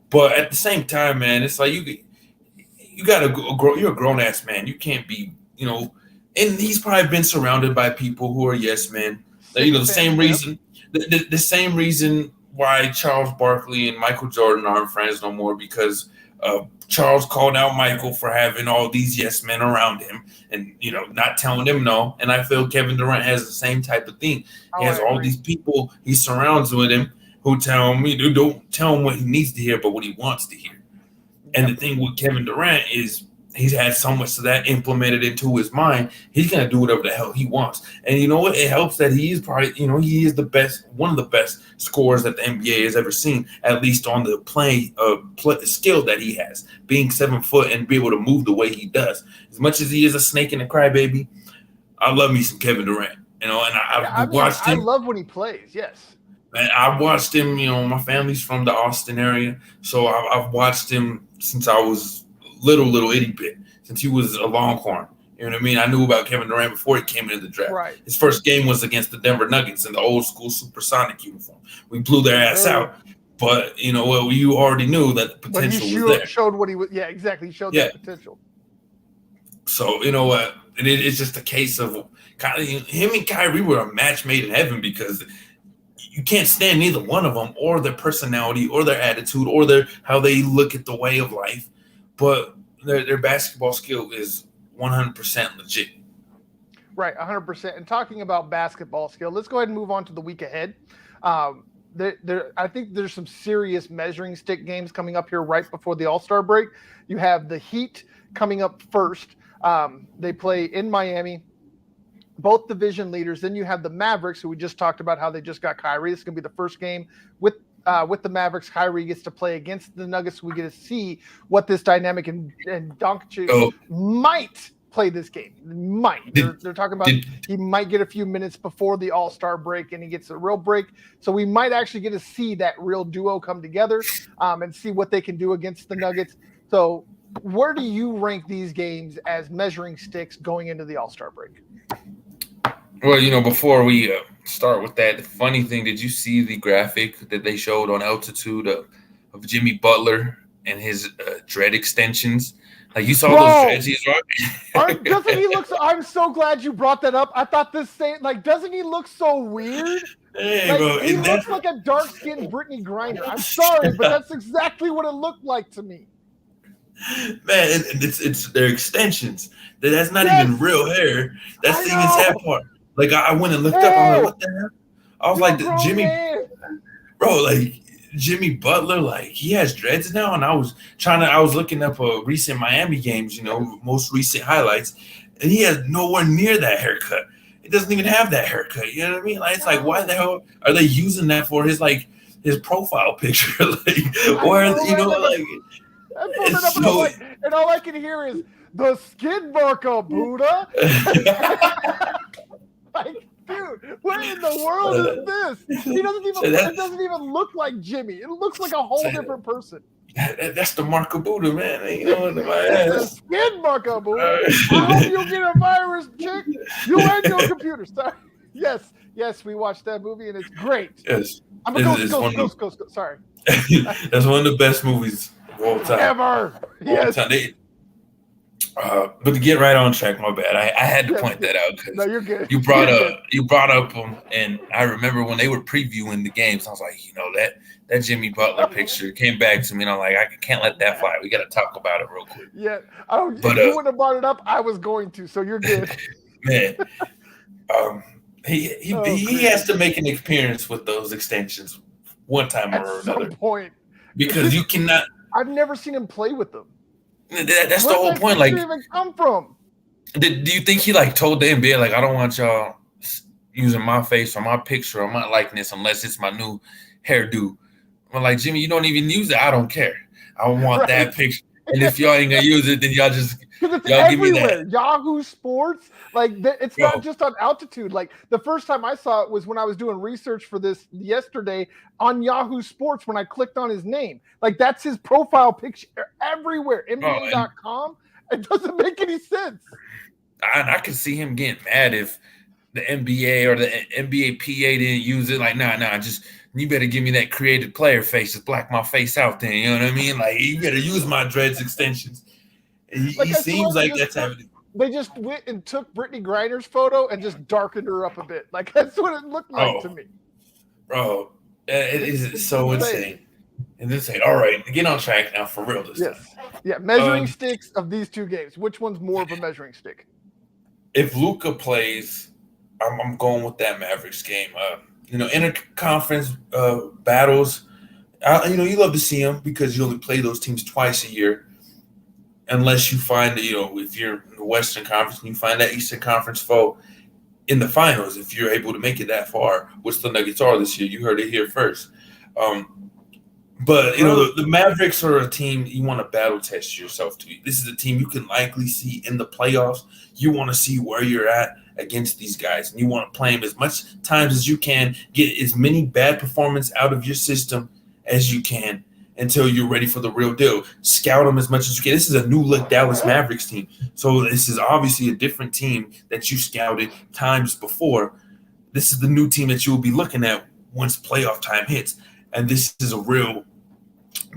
But at the same time, man, it's like you gotta grow. You're a grown ass man. You can't be, and he's probably been surrounded by people who are yes men. The same reason, the same reason why Charles Barkley and Michael Jordan aren't friends no more, because Charles called out Michael for having all these yes men around him and not telling him no. And I feel Kevin Durant has the same type of thing. He has all these people he surrounds with him who tell him, don't tell him what he needs to hear, but what he wants to hear. And the thing with Kevin Durant is he's had so much of that implemented into his mind. He's going to do whatever the hell he wants. And you know what? It helps that he is probably, he is one of the best scorers that the NBA has ever seen, at least on the play skill that he has, being 7 foot and be able to move the way he does. As much as he is a snake in a crybaby, I love me some Kevin Durant, and I've watched him. I love when he plays. Yes. And I watched him, my family's from the Austin area, so I've watched him since I was little itty bit, since he was a Longhorn. You know what I mean? I knew about Kevin Durant before he came into the draft. Right. His first game was against the Denver Nuggets in the old school Supersonic uniform. We blew their ass out, but you already knew that the potential was there. Showed what he was. Yeah, exactly. He showed that potential. So you know what? It's just a case of him and Kyrie were a match made in heaven, because you can't stand neither one of them, or their personality, or their attitude, or how they look at the way of life. But their basketball skill is 100% legit. Right, 100%. And talking about basketball skill, let's go ahead and move on to the week ahead. I think there's some serious measuring stick games coming up here right before the All-Star break. You have the Heat coming up first. They play in Miami. Both division leaders. Then you have the Mavericks, who we just talked about how they just got Kyrie. This is going to be the first game with the Mavericks. Kyrie gets to play against the Nuggets. So we get to see what this dynamic and Doncic might play this game. Might. They're talking about he might get a few minutes before the All-Star break, and he gets a real break. So we might actually get to see that real duo come together and see what they can do against the Nuggets. So where do you rank these games as measuring sticks going into the All-Star break? Well, before we start with that, the funny thing, did you see the graphic that they showed on Altitude of Jimmy Butler and his dread extensions? Like, you saw those dreads he's rocking? Doesn't he look I'm so glad you brought that up. I thought doesn't he look so weird? Hey, bro, he looks like a dark-skinned Brittany Griner. I'm sorry, but that's exactly what it looked like to me. Man, it's their extensions. That's not even real hair. That's the his hair part. Like, I went and looked up. I was like, what the hell? I was like, Jimmy Butler, like, he has dreads now. And I was looking up recent Miami games, most recent highlights, and he has nowhere near that haircut. He doesn't even have that haircut. You know what I mean? Like, it's like, why the hell are they using that for his profile picture? And all I can hear is the skid marker, Buddha. Like, dude, what in the world is this? It doesn't even look like Jimmy. It looks like a whole different person. That's the mark of Buddha, man. The skid marker, Buddha. I hope you get a virus, chick. You and your computer. Sorry. Yes, we watched that movie and it's great. Yes. I'm a ghost. Sorry. That's one of the best movies of all time. Ever. Yes. But to get right on track, my bad. I had to point that out because you're good. You brought up them, and I remember when they were previewing the games, I was like, that Jimmy Butler picture came back to me, and I'm like, I can't let that fly. We got to talk about it real quick. Yeah, if you wouldn't have brought it up, I was going to. So you're good, man. He has to make an appearance with those extensions one time or another. At some point, because you cannot. I've never seen him play with them. That's the whole point. Like, where did it even come from? Do you think he told the NBA I don't want y'all using my face or my picture or my likeness unless it's my new hairdo? I'm like, Jimmy, you don't even use it. I don't care. I want that picture. And if y'all ain't gonna use it, then y'all give me that. Yahoo Sports, it's not just on Altitude. Like, the first time I saw it was when I was doing research for this yesterday on Yahoo Sports. When I clicked on his name, that's his profile picture everywhere. NBA.com. It doesn't make any sense. I could see him getting mad if the NBA or the NBA PA didn't use it. Like, nah, just you better give me that creative player face. Just black my face out there. You know what I mean? Like, you better use my dreads extensions. He seems like that's happening. They just went and took Brittany Griner's photo and just darkened her up a bit. Like, that's what it looked like to me. Bro, it is so insane. And insane. All right, get on track now for real this time. Yeah, measuring sticks of these two games. Which one's more of a measuring stick? If Luka plays, I'm going with that Mavericks game. Interconference battles. You love to see them because you only play those teams twice a year. Unless you find, if you're in the Western Conference and you find that Eastern Conference foe in the finals, if you're able to make it that far, which the Nuggets are this year, you heard it here first. But the Mavericks are a team you want to battle test yourself to. This is a team you can likely see in the playoffs. You want to see where you're at against these guys, and you want to play them as much times as you can, get as many bad performances out of your system as you can until you're ready for the real deal. Scout them as much as you can. This is a new look Dallas Mavericks team, so this is obviously a different team that you scouted times before. This is the new team that you will be looking at once playoff time hits, and this is a real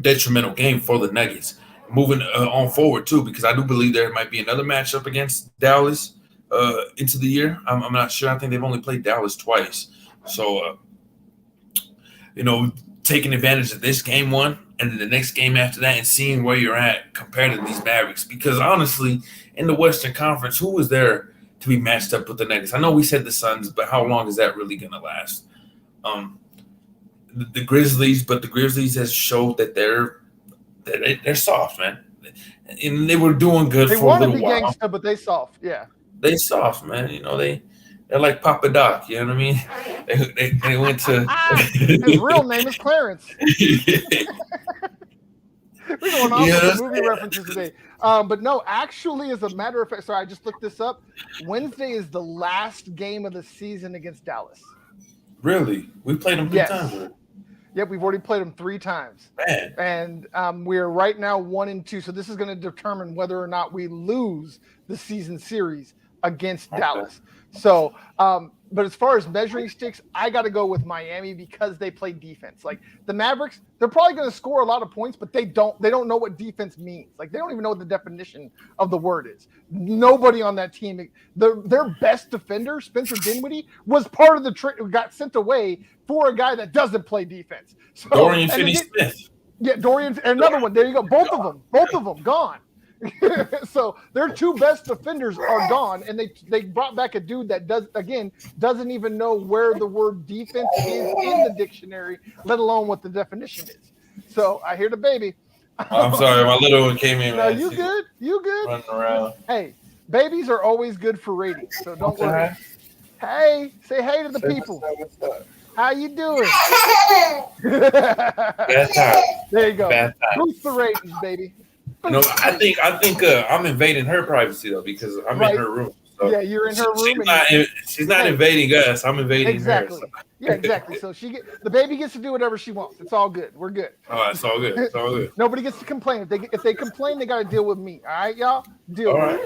detrimental game for the Nuggets. Moving on forward too, because I do believe there might be another matchup against Dallas into the year. I'm not sure. I think they've only played Dallas twice. So, taking advantage of this game one and then the next game after that and seeing where you're at compared to these Mavericks. Because honestly, in the Western Conference, who was there to be matched up with the Nuggets? I know we said the Suns, but how long is that really going to last? The Grizzlies, but the Grizzlies has showed that they're soft, man. And they were doing good for a little while. They want to be gangster, but they soft, yeah. They soft, man. They're like Papa Doc, you know what I mean? They went to his real name is Clarence. We're going off with the movie references today. But no, actually, as a matter of fact, sorry, I just looked this up. Wednesday is the last game of the season against Dallas. Really? We played them 3 times. Right? Yep, we've already played them 3 times. Man. And we're right now 1-2. So this is going to determine whether or not we lose the season series against Dallas. So, but as far as measuring sticks, I got to go with Miami because they play defense. Like the Mavericks, they're probably going to score a lot of points, but they don't know what defense means. Like they don't even know what the definition of the word is. Nobody on that team, their best defender, Spencer Dinwiddie, was part of the trick. Got sent away for a guy that doesn't play defense. So, Dorian Finney-Smith. Yeah, Dorian, and another one. There you go. Both of them gone. So their 2 best defenders are gone, and they brought back a dude that doesn't even know where the word defense is in the dictionary, let alone what the definition is. So I hear the baby. I'm sorry, my little one came in. No, you good? Running around. Hey, babies are always good for ratings, so don't worry. Hey, say hey to the people. What's up? How you doing? Bad time. There you go. Bad time. Boost the ratings, baby. No, I think I'm invading her privacy though because I'm in her room. So yeah, you're in her room. She's not invading us. I'm invading her. So. Yeah, exactly. So the baby gets to do whatever she wants. It's all good. We're good. Oh, it's all good. It's all good. Nobody gets to complain. If they complain, they got to deal with me. All right, y'all. Deal with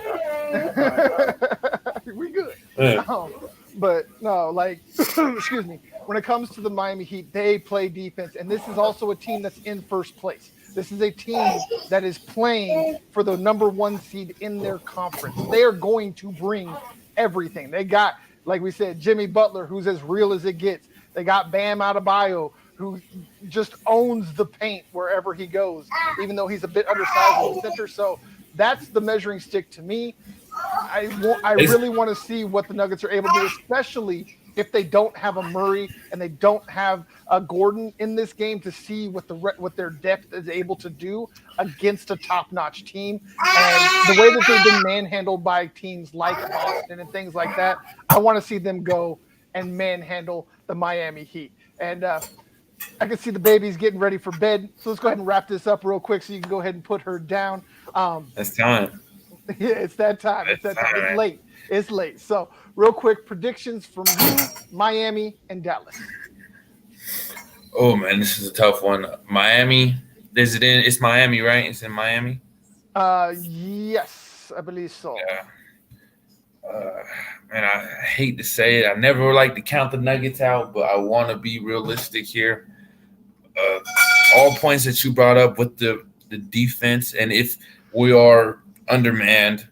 me. We good. Yeah. But no, like, excuse me. When it comes to the Miami Heat, they play defense, and this is also a team that's in first place. This is a team that is playing for the number 1 seed in their conference. They are going to bring everything. They got, like we said, Jimmy Butler, who's as real as it gets. They got Bam Adebayo, who just owns the paint wherever he goes, even though he's a bit undersized in the center. So that's the measuring stick to me. I really want to see what the Nuggets are able to do, especially if they don't have a Murray and they don't have a Gordon in this game, to see what their depth is able to do against a top-notch team. And the way that they've been manhandled by teams like Boston and things like that, I want to see them go and manhandle the Miami Heat. And I can see the baby's getting ready for bed. So let's go ahead and wrap this up real quick so you can go ahead and put her down. That's time. Yeah, it's that time. It's late. It's late. So real quick, predictions from you, Miami, and Dallas. Oh man, this is a tough one. Miami, it's Miami, right? It's in Miami? Yes, I believe so. Yeah. Man, I hate to say it. I never like to count the Nuggets out, but I want to be realistic here. All points that you brought up with the defense, and if we are undermanned,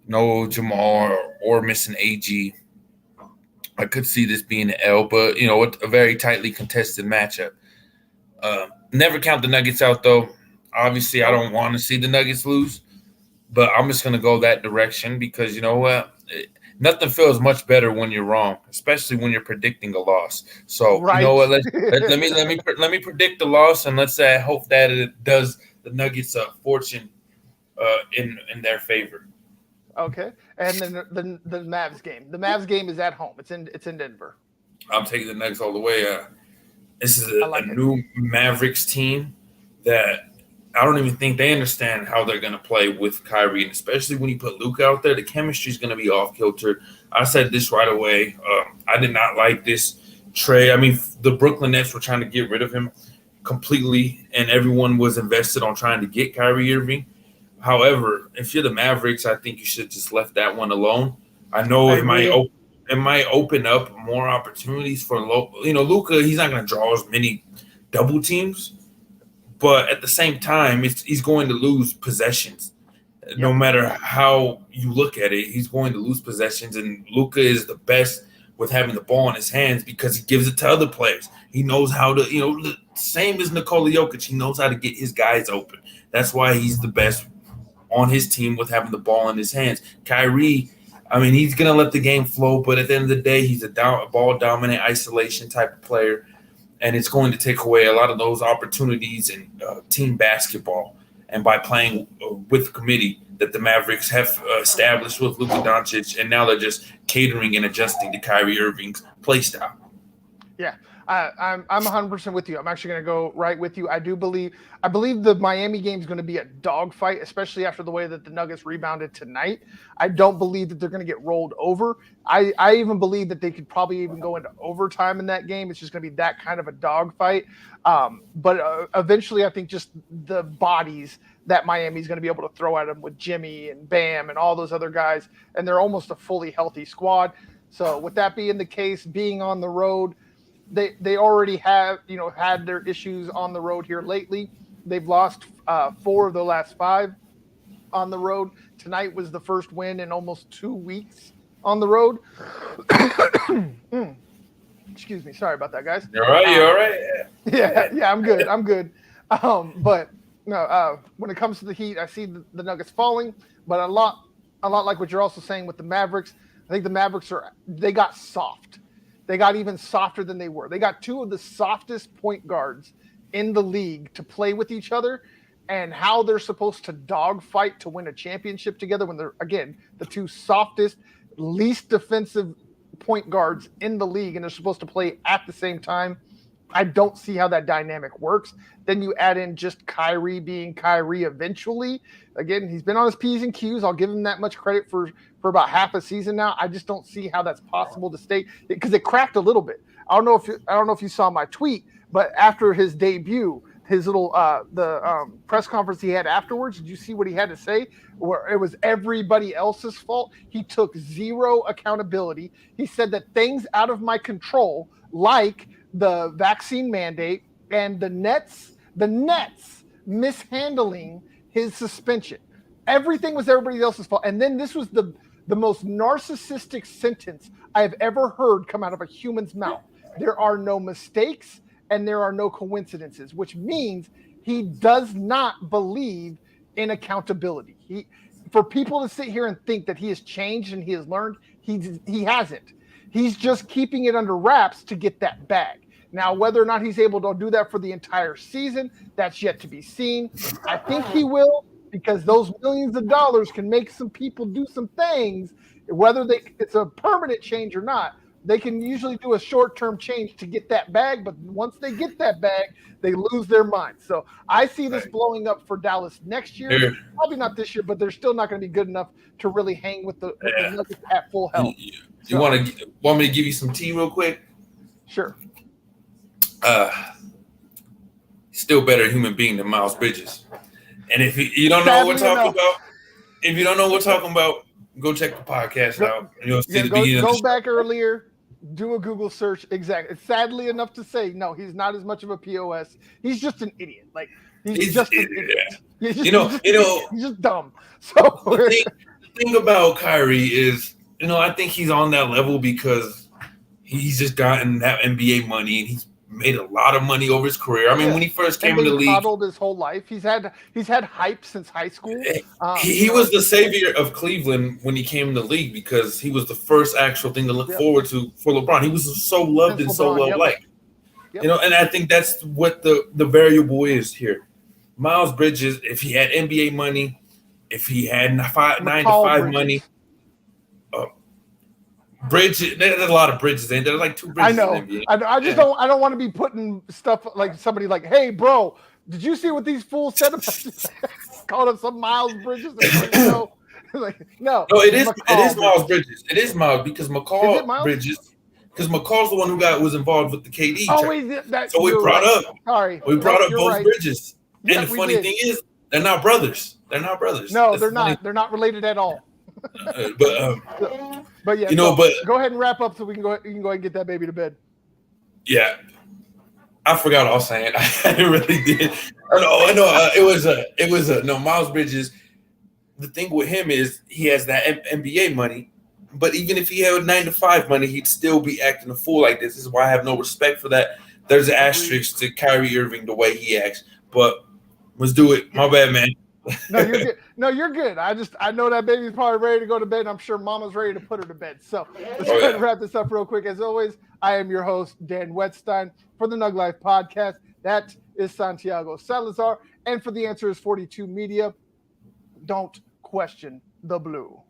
no Jamal or missing AG, I could see this being an L, but with a very tightly contested matchup. Never count the Nuggets out though. Obviously, I don't want to see the Nuggets lose, but I'm just gonna go that direction because you know what? Nothing feels much better when you're wrong, especially when you're predicting a loss. So You know what? Let me predict the loss, and let's say I hope that it does the Nuggets fortune in their favor. Okay, and then the Mavs game. The Mavs game is at home. It's in Denver. I'm taking the Nuggets all the way. This is a new Mavericks team that I don't even think they understand how they're going to play with Kyrie, and especially when you put Luka out there, the chemistry is going to be off kilter. I said this right away. I did not like this trade. I mean, the Brooklyn Nets were trying to get rid of him completely, and everyone was invested on trying to get Kyrie Irving. However, if you're the Mavericks, I think you should have just left that one alone. I know it might open up more opportunities for Luka. He's not going to draw as many double teams, but at the same time, he's going to lose possessions. Yep. No matter how you look at it, he's going to lose possessions, and Luka is the best with having the ball in his hands because he gives it to other players. He knows how to, same as Nikola Jokic, he knows how to get his guys open. That's why he's the best on his team with having the ball in his hands. Kyrie, I mean, he's going to let the game flow, but at the end of the day, he's a ball-dominant isolation type of player, and it's going to take away a lot of those opportunities in team basketball. And by playing with the committee that the Mavericks have established with Luka Doncic, and now they're just catering and adjusting to Kyrie Irving's play style. Yeah, I'm 100% with you. I'm actually going to go right with you. I believe the Miami game is going to be a dogfight, especially after the way that the Nuggets rebounded tonight. I don't believe that they're going to get rolled over. I even believe that they could probably even go into overtime in that game. It's just going to be that kind of a dogfight. But eventually, I think just the bodies that Miami's going to be able to throw at them with Jimmy and Bam and all those other guys, and they're almost a fully healthy squad. So with that being the case, being on the road, they already have, had their issues on the road here lately. They've lost 4 of the last 5 on the road. Tonight was the first win in almost 2 weeks on the road. Excuse me. Sorry about that, guys. You're all right. You're all right. Yeah, I'm good. But no, when it comes to the Heat, I see the Nuggets falling, but a lot like what you're also saying with the Mavericks. I think the Mavericks they got soft. They got even softer than they were. They got 2 of the softest point guards in the league to play with each other, and how they're supposed to dogfight to win a championship together when they're, again, the 2 softest, least defensive point guards in the league, and they're supposed to play at the same time. I don't see how that dynamic works. Then you add in just Kyrie being Kyrie eventually. Again, he's been on his P's and Q's. I'll give him that much credit for about half a season now. I just don't see how that's possible to stay, because it cracked a little bit. I don't know if you saw my tweet, but after his debut, his little press conference he had afterwards, did you see what he had to say? Where it was everybody else's fault. He took zero accountability. He said that things out of my control, like the vaccine mandate and the Nets mishandling his suspension. Everything was everybody else's fault. And then this was the most narcissistic sentence I have ever heard come out of a human's mouth. There are no mistakes and there are no coincidences, which means he does not believe in accountability. For people to sit here and think that he has changed and he has learned, he hasn't. He's just keeping it under wraps to get that bag. Now, whether or not he's able to do that for the entire season, that's yet to be seen. I think he will, because those millions of dollars can make some people do some things. Whether it's a permanent change or not, they can usually do a short-term change to get that bag, but once they get that bag, they lose their mind. So I see this blowing up for Dallas next year. Probably not this year, but they're still not going to be good enough to really hang with the Nuggets at full health. You want me to give you some tea real quick? Sure. Still better human being than Miles Bridges. And if you don't know what we're talking about, go check the podcast out. And you'll see the beginning of the show. Go back earlier, do a Google search. Exactly. It's sadly enough to say, no, he's not as much of a POS. He's just an idiot. Like he's just an idiot. He's just dumb. So the thing about Kyrie is, I think he's on that level because he's just gotten that NBA money and he's made a lot of money over his career. I mean, when he first came in the league, coddled his whole life. He's had hype since high school. He was the savior of Cleveland when he came in the league because he was the first actual thing to look forward to for LeBron. He was so loved and so well-liked. And I think that's what the variable is here. Miles Bridges, if he had NBA money, if he had 9 to 5 money, Bridges. There's a lot of Bridges in. There's like 2 Bridges. I know. In the NBA. I just don't. I don't want to be putting stuff like somebody like, "Hey, bro, did you see what these fools said about calling up some Miles Bridges?" Like, no. It is Miles Bridges. It is Miles because McCall Bridges. Because McCall's the one who was involved with the KD. So we brought up both Bridges. And the funny thing is, they're not brothers. No, they're not. They're not related at all. But yeah, go ahead and wrap up so you can go ahead and get that baby to bed. Yeah, I forgot what I was saying. I really did. It was Miles Bridges. The thing with him is he has that NBA money, but even if he had 9 to 5 money, he'd still be acting a fool like this. This is why I have no respect for that. There's an asterisk to Kyrie Irving the way he acts. But let's do it. My bad, man. No, you're good. No, you're good. I know that baby's probably ready to go to bed, and I'm sure mama's ready to put her to bed. So let's go ahead and wrap this up real quick. As always, I am your host, Dan Wetstein, for the Nug Life Podcast. That is Santiago Salazar. And for the Answer is 42 Media, don't question the blue.